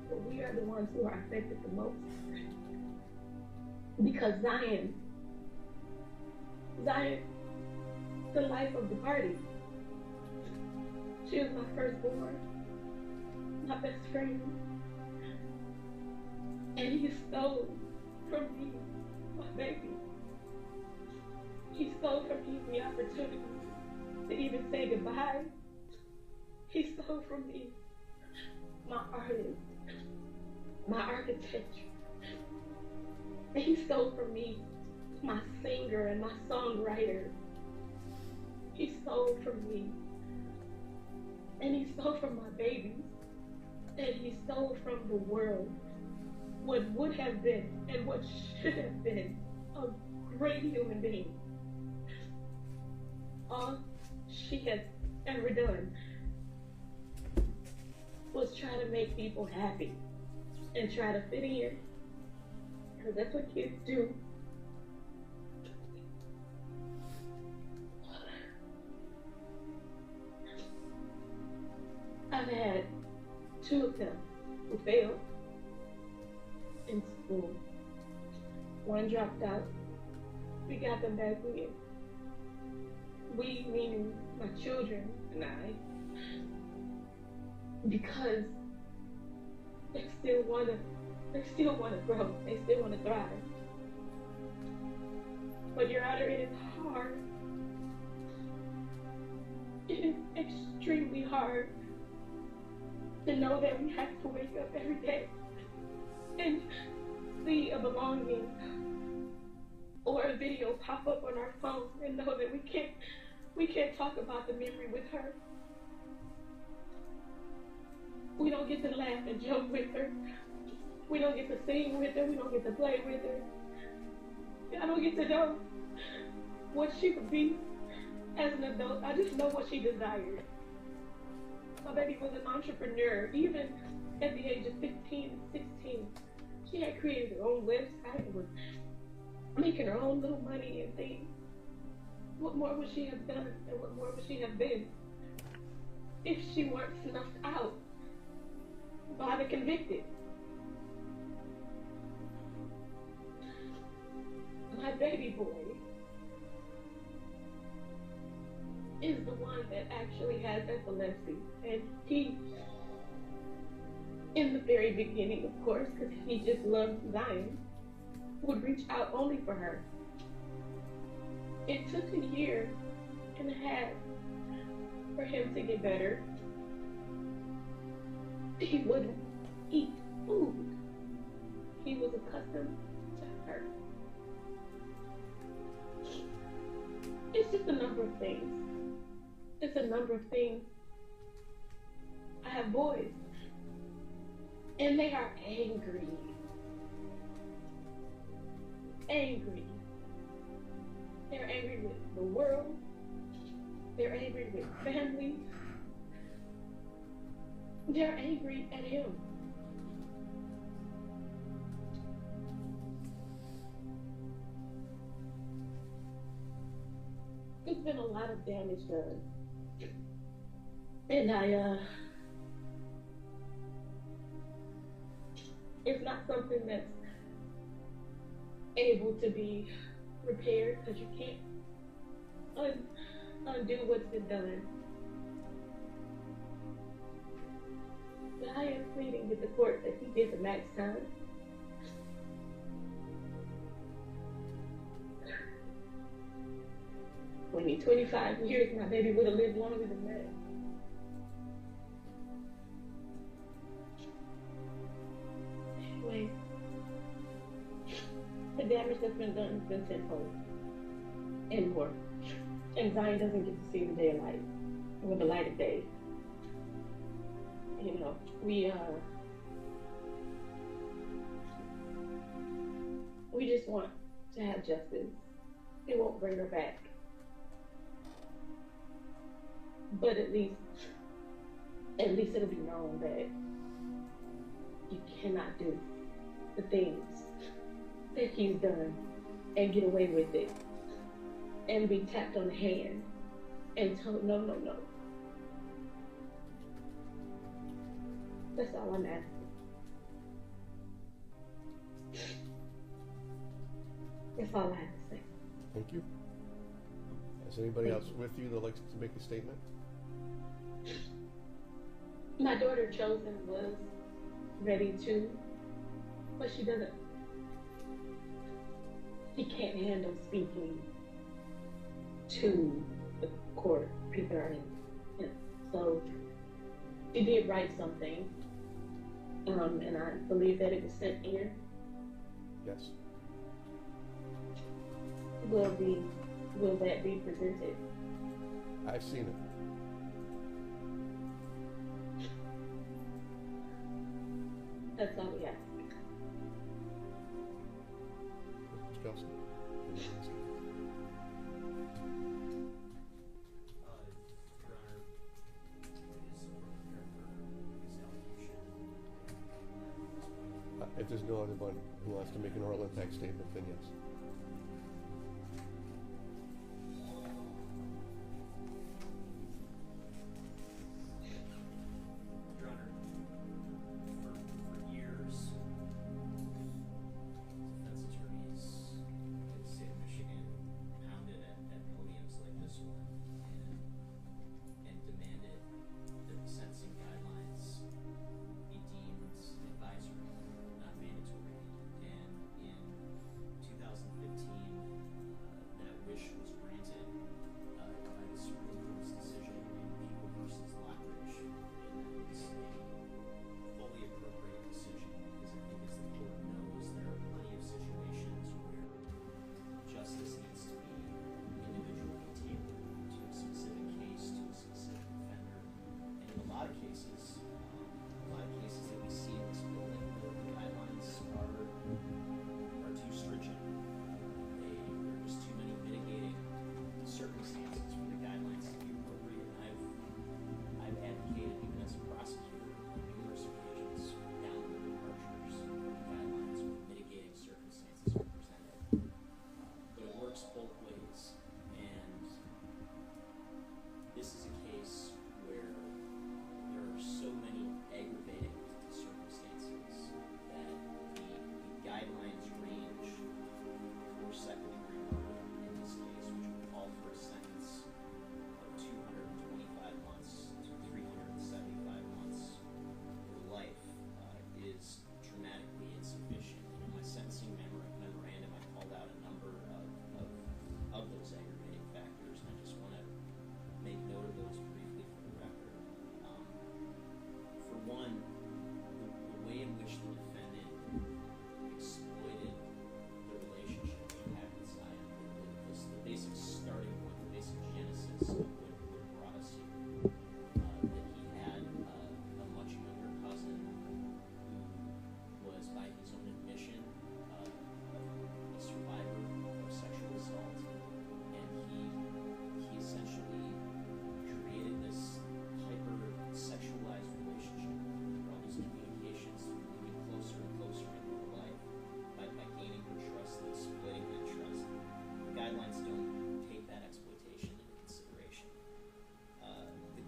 but we are the ones who are affected the most. Because Zion, the life of the party. She was my firstborn, my best friend. And he stole from me, my baby. He stole from me the opportunity to even say goodbye. He stole from me my artist, my architecture. And he stole from me my singer and my songwriter. He stole from me. And he stole from my babies. And he stole from the world what would have been and what should have been a great human being. All she has ever done was try to make people happy and try to fit in, because that's what kids do. I've had 2 of them who failed in school. 1 dropped out. We got them back in. We, meaning my children and I, because they still wanna grow. They still wanna thrive. But Your Honor, it is hard. It is extremely hard to know that we have to wake up every day and see a belonging or a video pop up on our phone and know that we can't talk about the memory with her. We don't get to laugh and joke with her. We don't get to sing with her. We don't get to play with her. I don't get to know what she would be as an adult. I just know what she desired. My baby was an entrepreneur. Even at the age of 15 and 16, she had created her own website and was making her own little money and things. What more would she have done and what more would she have been if she weren't snuffed out by the convicted? My baby boy is the one that actually has epilepsy, and he, in the very beginning, of course, because he just loved Zion, would reach out only for her. It took a 1.5 years for him to get better. He wouldn't eat food. He was accustomed to her. It's just a number of things. It's a number of things. I have boys, and they are angry. Angry. They're angry with the world. They're angry with family. They're angry at him. There's been a lot of damage done. And it's not something that's able to be repaired because you can't undo what's been done. But I am pleading with the court that he get the max time. We need 25 years, my baby would have lived longer than that. damage that's been done has been tenfold and more. And Zion doesn't get to see the daylight or the light of day. You know, we just want to have justice. It won't bring her back. But at least it'll be known that you cannot do the things that he's done and get away with it and be tapped on the hand and told no. That's all I'm asking. That's all I have to say. Thank you. Is anybody else with you that likes to make a statement? My daughter Chosen was ready to, but she doesn't. She can't handle speaking to the court. People are in. So she did write something, and I believe that it was sent here. Yes. Will that be presented? I've seen it. That's all we ask. Mr. Kelsey? If there's no other one who wants to make an oral impact statement, then yes.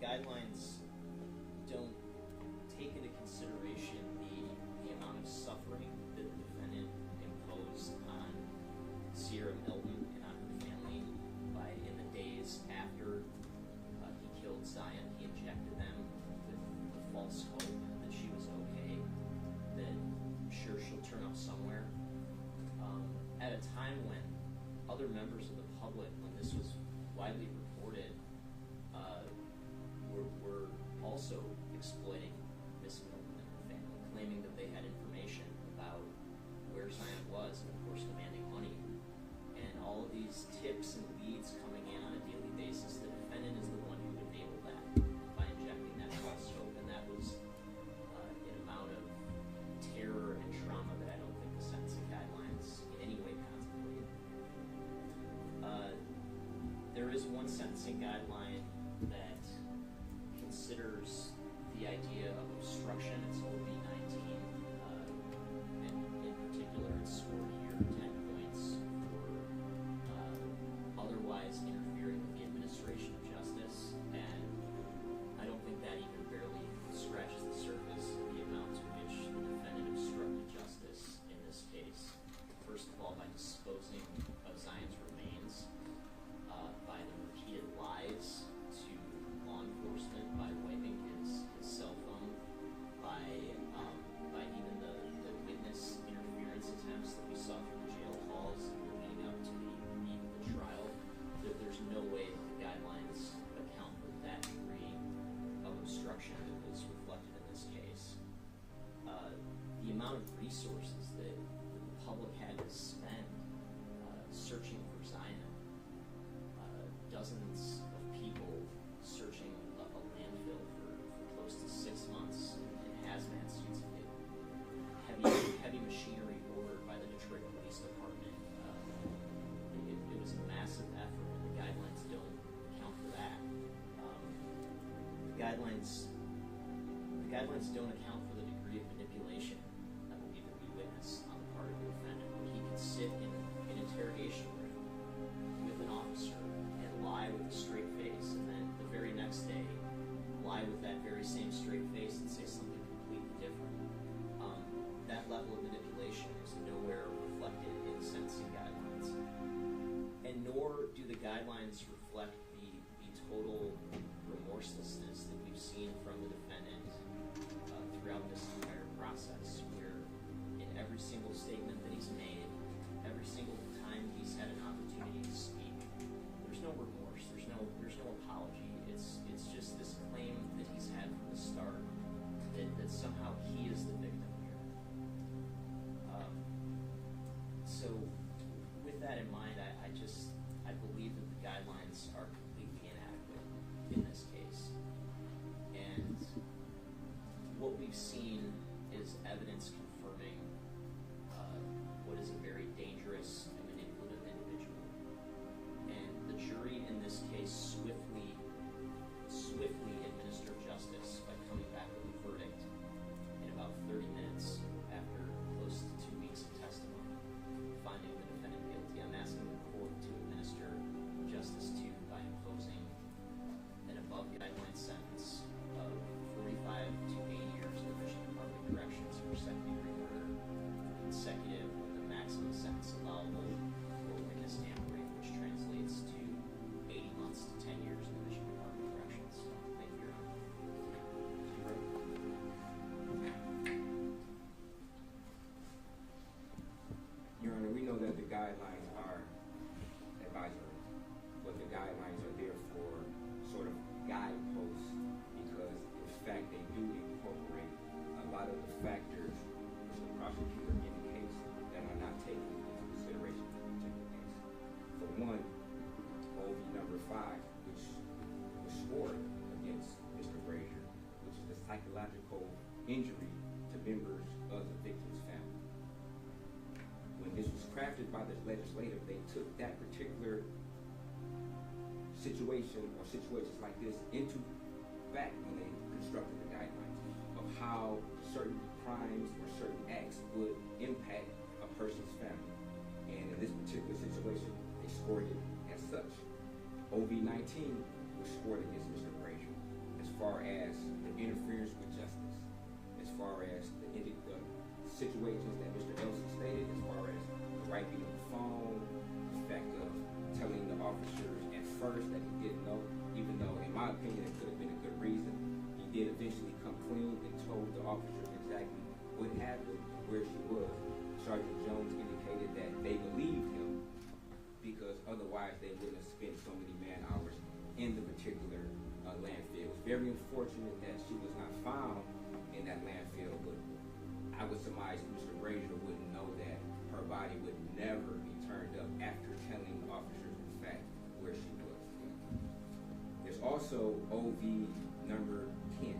Guidelines don't take into consideration the amount of suffering that the defendant imposed on Sierra Milton and on her family in the days after he killed Zion. He injected them with the false hope that she was okay, that sure she'll turn up somewhere. At a time when other members of the public, when this was widely reported, were also exploiting Miss Milton and her family, claiming that they had information about where Zion was, and of course demanding money. sentencing guideline that considers the idea of obstruction. It's OB-19, and in particular, it's scored here 10 points for otherwise interfering with the administration of justice, and I don't think that even barely scratches the surface of the amount to which the defendant obstructed justice in this case. First of all, by disposing of Zion's remains, by the repeated lies to law enforcement, by wiping his cell phone, by even the witness interference attempts that we saw through the jail halls leading up to the trial. That there's no way that the guidelines account for that degree of obstruction that was reflected in this case. The amount of resources that the public had to spend searching for Zion, dozens of people searching a landfill for close to 6 months in hazmat suits, heavy machinery ordered by the Detroit Police Department. It was a massive effort, and the guidelines don't account for that. The guidelines don't account for the degree of manipulation that will be that we witness on the part of the defendant, where he could sit in an interrogation room with an officer and lie with a straight face, and then the very next day lie with that very same straight face and say something completely different. That level of manipulation is nowhere reflected in the sentencing guidelines, and nor do the guidelines reflect the total remorselessness that we've seen from the defendant throughout this entire process, where in every single statement that he's made, every single time he's had an opportunity to speak, there's no remorse, there's no apology. It's just this claim that he's had from the start that somehow he is the victim here. So with that in mind, I believe that the guidelines are completely inadequate in this case. And what we've seen is evidence confirming what is a very dangerous and manipulative individual. And the jury in this case swiftly administered justice by coming back with a verdict in about 30 minutes after close to 2 weeks of testimony, finding the defendant guilty. I'm asking the court to administer justice to by imposing an above-guideline sentence of 45 to 80 years in the Michigan Department of Corrections for second-degree murder, consecutive with the maximum sentence allowable for witness tampering, which translates to 80 months to 10 years in the Michigan Department of Corrections. Thank you, Your Honor. Your Honor, we know that the guidelines are advisory, but the guidelines are there for sort of guideposts because, in fact, they do incorporate a lot of the factors which the prosecutor indicates that are not taken into consideration in the particular case. For one, OV number 5, which was scored against Mr. Brazier, which is the psychological injury to members of the victim's family. When this was crafted by the legislature, they took that particular situation or situations like this into fact when they constructed the guidelines of how certain crimes or certain acts would impact a person's family. And in this particular situation, they scored it as such. OV-19 was scored against Mr. Brazier as far as the interference with justice, as far as the situations that Mr. Elson stated, as far as the wiping of the phone, the fact of telling the officers at first that he didn't know, even though in my opinion it could have been a good reason. He did eventually come clean and told the officers exactly what happened, where she was. Sergeant Jones indicated that they believed him because otherwise they wouldn't have spent so many man hours in the particular landfill. It was very unfortunate that she was not found in that landfill, but I would surmise Mr. Brazier wouldn't know that her body would never be turned up after telling the officers, in fact, where she was. There's also OV number 10,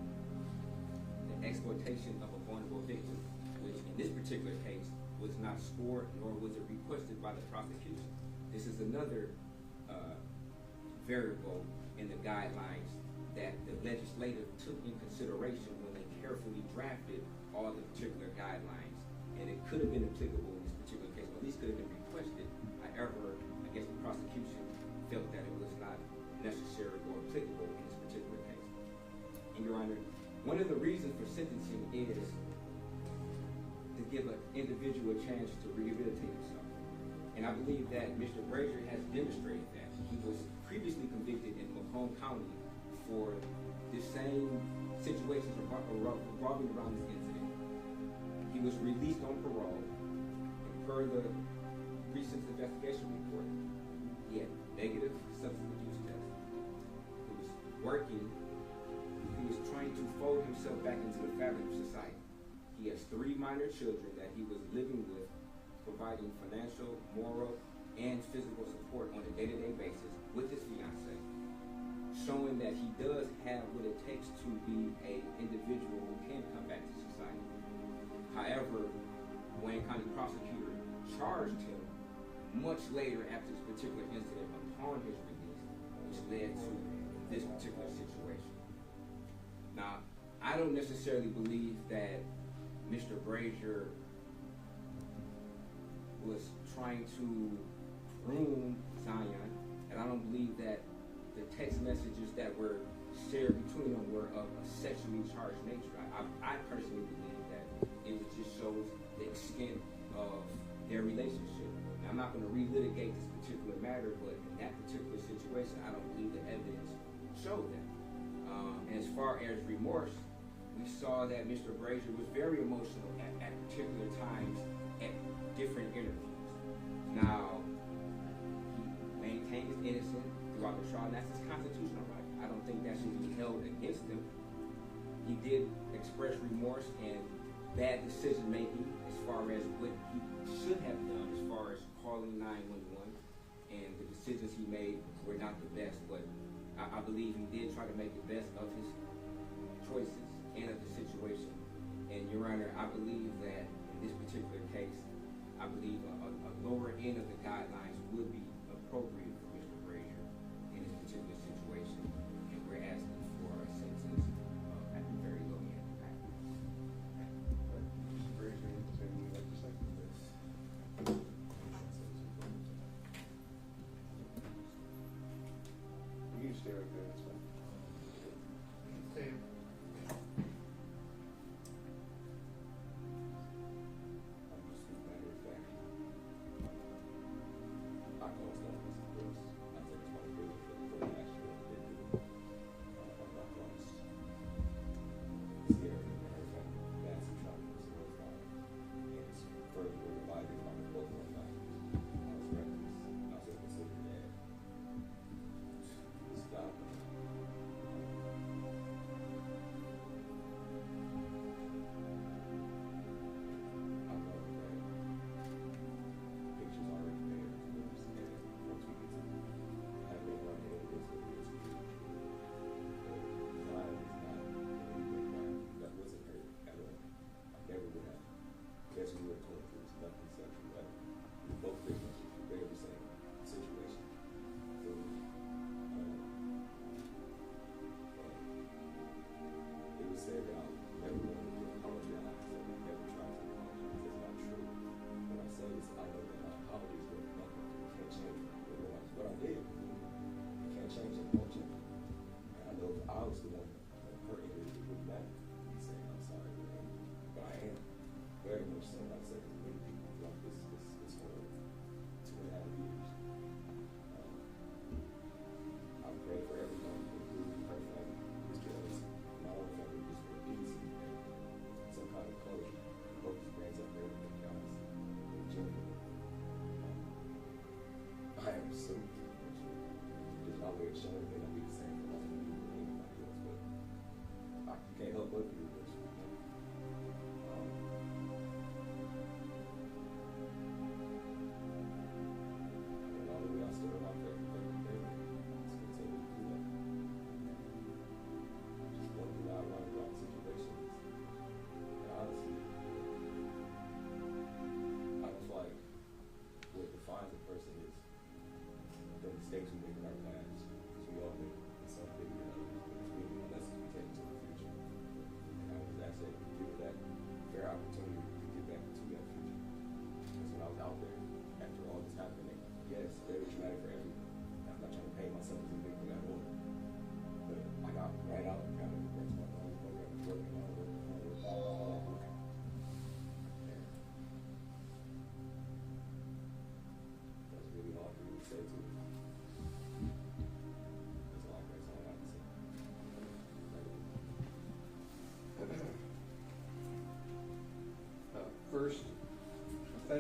the exploitation of a vulnerable victim, which in this particular case was not scored nor was it requested by the prosecution. This is another variable in the guidelines that the legislature took in consideration when they carefully drafted all the particular guidelines. And it could have been applicable in this particular case, or at least could have been requested. However, I guess the prosecution felt that it was not necessary or applicable in this particular case. And Your Honor, one of the reasons for sentencing is to give an individual a chance to rehabilitate himself. And I believe that Mr. Brazier has demonstrated that. He was previously convicted in Macomb County for the same situations revolving around this incident. He was released on parole, and per the recent investigation report, he had negative substance abuse test. He was working. He was trying to fold himself back into the fabric of society. He has 3 minor children that he was living with, providing financial, moral, and physical support on a day-to-day basis with his fiancée, showing that he does have what it takes to be an individual who can come back to society. However, Wayne County prosecutor charged him much later after this particular incident upon his release, which led to this particular situation. Now, I don't necessarily believe that Mr. Brazier was trying to groom Zion, and I don't believe that the text messages that were shared between them were of a sexually charged nature. I personally believe that it just shows the extent of their relationship. Now, I'm not going to relitigate this particular matter, but in that particular situation, I don't believe the evidence showed that. And as far as remorse, we saw that Mr. Brazier was very emotional at particular times at different interviews. Now, he maintained his innocence throughout the trial, and that's his constitutional right. I don't think that should be held against him. He did express remorse and bad decision making as far as what he should have done as far as calling 911, and the decisions he made were not the best, but I believe he did try to make the best of his choices and of the situation. And Your Honor, I believe that in this particular case, I believe a lower end of the guidelines would be appropriate for Mr. Brazier in this particular situation, and we're asking for a sentence at the very low end. Mr. Brazier, anything you'd like to say? You can stay right there, that's fine. Stay. Guess we were told there was nothing sexual, right? We both victims were very the same situation. So, it was said that I never wanted to apologize, and I never tried to apologize. That's not true. What I say is I know that my apologies were nothing. You can't change it. What I did, you can't change it, won't change it. And I know if I was the one hurting it, it wouldn't matter. He's saying I'm sorry, but I am. Very much so. Like I said, many people throughout this whole 2.5 years. I pray for everyone, including her family, because my own family was for peace and some kind of closure. I hope this brings up everything, guys. Genuinely. I am so just my way of showing that I'll be the same for all of you and anybody else, but you can't help but do this. I stood on my faith every day. Let's continue to do that. Just going through our roundabout situations. And honestly, I feel like what defines a person is the mistakes we make in our past.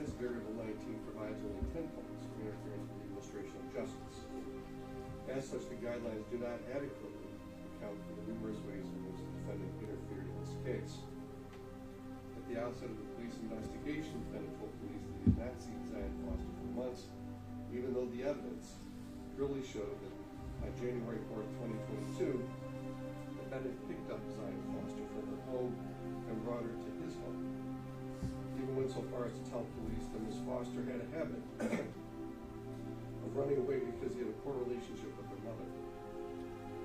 Guidelines Variable 19 provides only 10 points for interference with the administration of justice. As such, the guidelines do not adequately account for the numerous ways in which the defendant interfered in this case. At the outset of the police investigation, the defendant told police that he did not see Zion Foster for months, even though the evidence clearly showed that on January 4th, 2022, the defendant picked up Zion Foster from her home and brought her to his home. He even went so far as to tell police that Ms. Foster had a habit of running away because he had a poor relationship with her mother.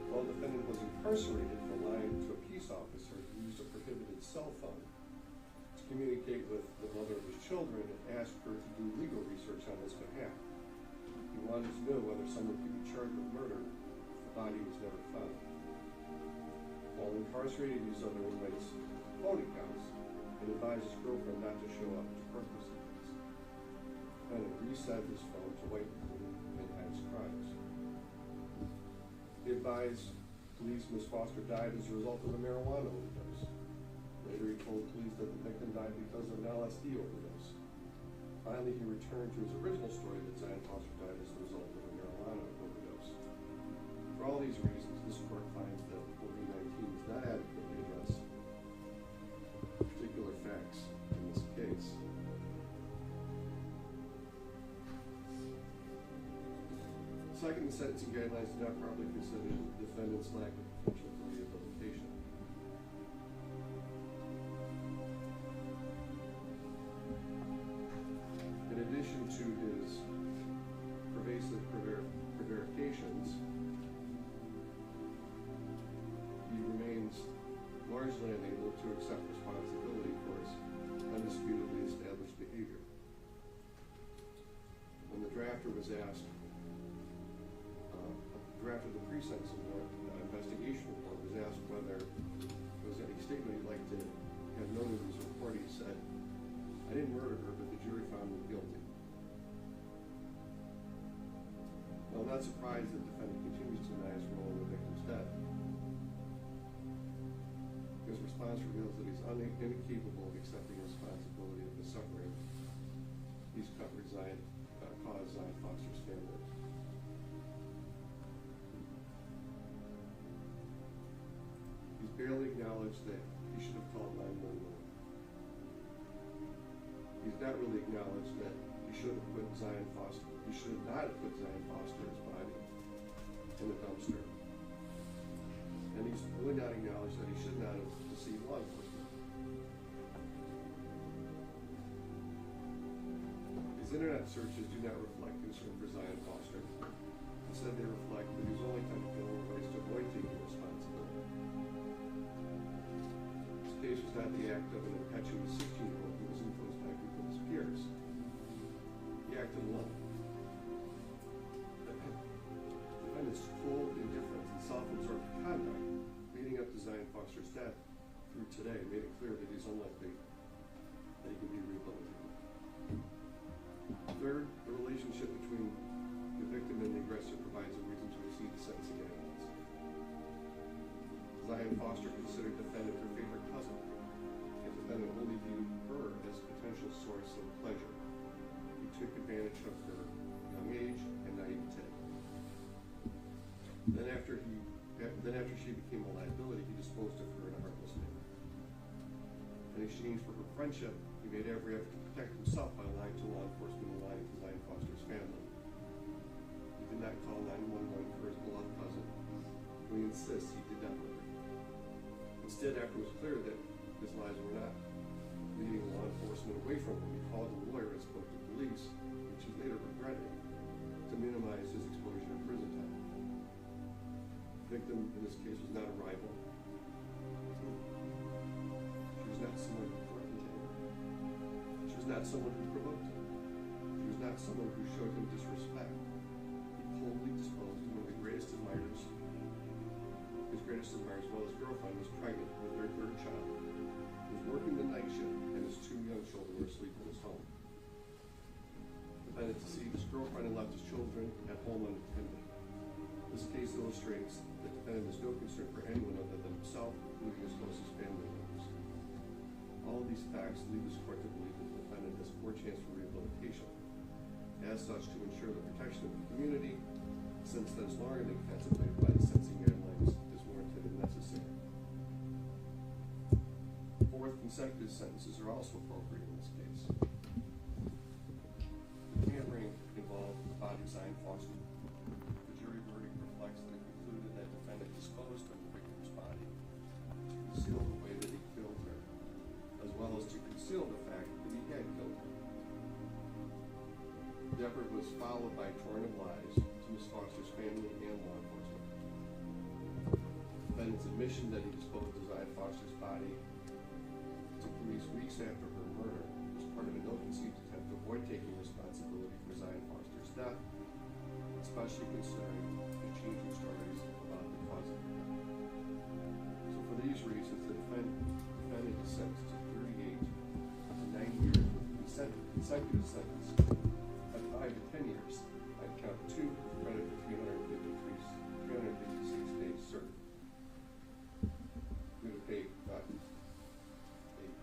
While the defendant was incarcerated for lying to a peace officer who used a prohibited cell phone to communicate with the mother of his children and asked her to do legal research on his behalf. He wanted to know whether someone could be charged with murder if the body was never found. While incarcerated, he used other inmates' phone accounts and advised his girlfriend not to show up to court proceedings. And reset his phone to white and hide his crimes. He advised police Ms. Foster died as a result of a marijuana overdose. Later, he told police that the victim died because of an LSD overdose. Finally, he returned to his original story that Zion Foster died as a result of a marijuana overdose. For all these reasons, this court finds that 4019 does not adequately address particular facts in this case. Second, the sentencing guidelines do not properly consider the defendant's lack of potential for rehabilitation. In addition to his pervasive prevarications, he remains largely unable to accept responsibility for his undisputedly established behavior. When the drafter was asked, drafted the pre-sentence investigation report, was asked whether there was any statement he'd like to have noted in his report, he said, "I didn't murder her, but the jury found me guilty." Well, I'm not surprised that the defendant continues to deny his role in the victim's death. His response reveals that he's incapable of accepting responsibility of the suffering he's caused Zion Foster's family. He's barely acknowledged that he should have called 911. He's not really acknowledged that he should have put Zion Foster, he should not have put Zion Foster's body in the dumpster. And he's really not acknowledged that he should not have deceived law enforcement. His internet searches do not reflect concern for Zion Foster. Instead, they reflect that he was only trying ways to avoid taking responsibility. This case was not the act of an impetuous 16-year-old who was influenced by a group of his peers. He acted alone. The defendant's cold indifference and self-absorbed conduct leading up to Zion Foster's death through today made it clear that he's unlikely that he can be rehabilitated. Third, the relationship between the victim and the aggressor provides a reason to exceed the sentencing guidelines. Zion Foster considered the defendant her favorite cousin, and the defendant only viewed her as a potential source of pleasure. He took advantage of her young age and naivete. Then after she became a liability, he disposed of her in a heartless manner. In exchange for her friendship, he made every effort to protect himself by lying to law enforcement and lying to Zion Foster's family. He did not call 911 for his beloved cousin, who he insists he did not murder. Instead, after it was clear that his lies were not leading law enforcement away from him, he called a lawyer and spoke to police, which he later regretted, to minimize his exposure to prison time. The victim in this case was not a rival. She was not someone who threatened him. She was not someone who provoked him. She was not someone who showed him disrespect. He coldly disposed of one of the greatest admirers. His greatest admirer, as well as girlfriend, was pregnant with their third child. He was working the night shift, and his two young children were asleep in his home. The defendant deceived his girlfriend and left his children at home unattended. This case illustrates that the defendant has no concern for anyone other than himself, including his closest family members. All of these facts lead this court to believe that the defendant has a poor chance for rehabilitation. As such, to ensure the protection of the community, a sentence that is longer than contemplated by the sentencing guidelines is warranted and necessary. Fourth, consecutive sentences are also appropriate in this case. The tampering involved the body Zion Foster. The jury verdict reflects that it concluded that the defendant disposed of the victim's body to conceal the way that he killed her, as well as to conceal the fact that he had killed her. The effort was followed by a torrent of lies to Ms. Foster's family and law enforcement. The defendant's admission that he disposed of Zion Foster's body to police weeks after her murder was part of an ill-conceived attempt to avoid taking responsibility for Zion Foster's death, especially considering the changing stories about the cause of her death. So for these reasons, the defendant is sentenced to 38 to 90 years with consecutive sentence of 5 to 10 years. I'd count 2 credit for 356 days certain. We're going to pay a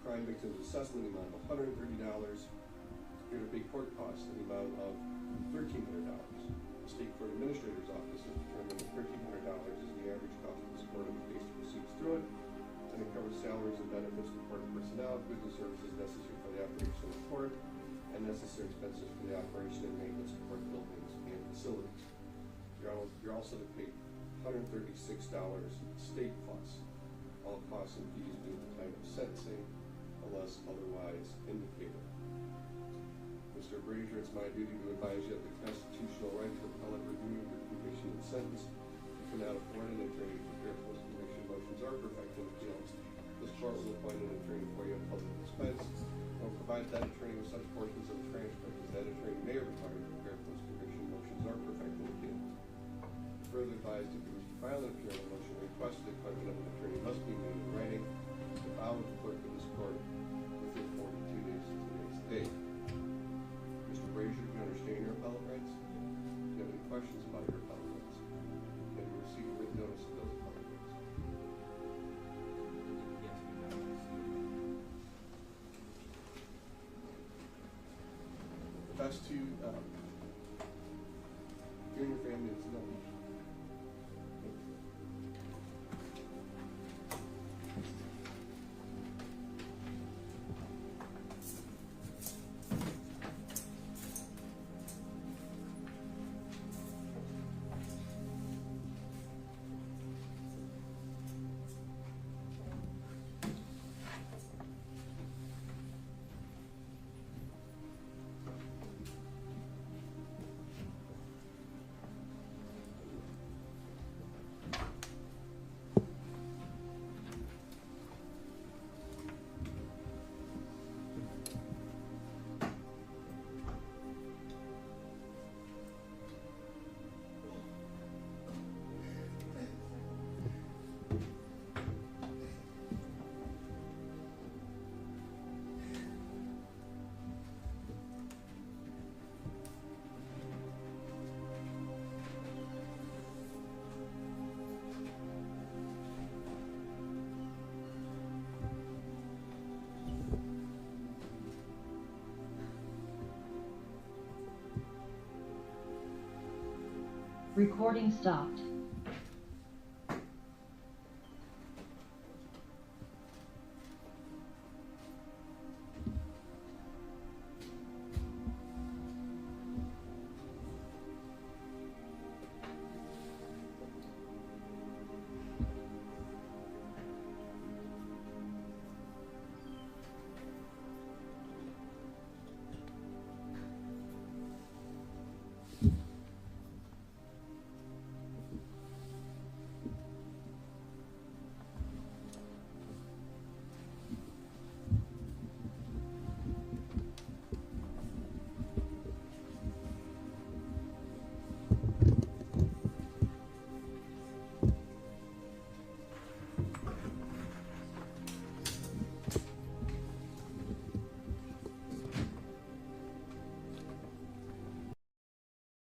crime victim's assessment in the amount of $130. You're going to pay court costs in the amount of $1,300. The state court administrator's office has determined that $1,300 is the average cost of this court of the case proceeds through it, and it covers salaries and benefits for court personnel, goods and services necessary for the operation of the court, and necessary expenses for the operation and maintenance of court buildings and facilities. You're also to pay $136 state costs. All costs and fees due at the time of sentencing, unless otherwise indicated. Mr. Brazier, it's my duty to advise you of the constitutional right to appellate review of your conviction and sentence. You cannot afford an attorney to prepare post-conviction motions or perfecting appeals. This court will appoint an attorney for you at public expense and will provide that attorney with such portions of the transcript as that attorney may require to prepare post-conviction motions or perfecting appeals. Further advised, if you wish to file an appeal motion, request the appointment of an attorney must be made in writing to file with the clerk of this court within 42 days of today's date. Mr. Brazier, do you understand your appellate rights? Do you have any questions about your appellate rights? Have you received written notice of those appellate rights? Yes, we have. The best to you and your family is known. Recording stopped.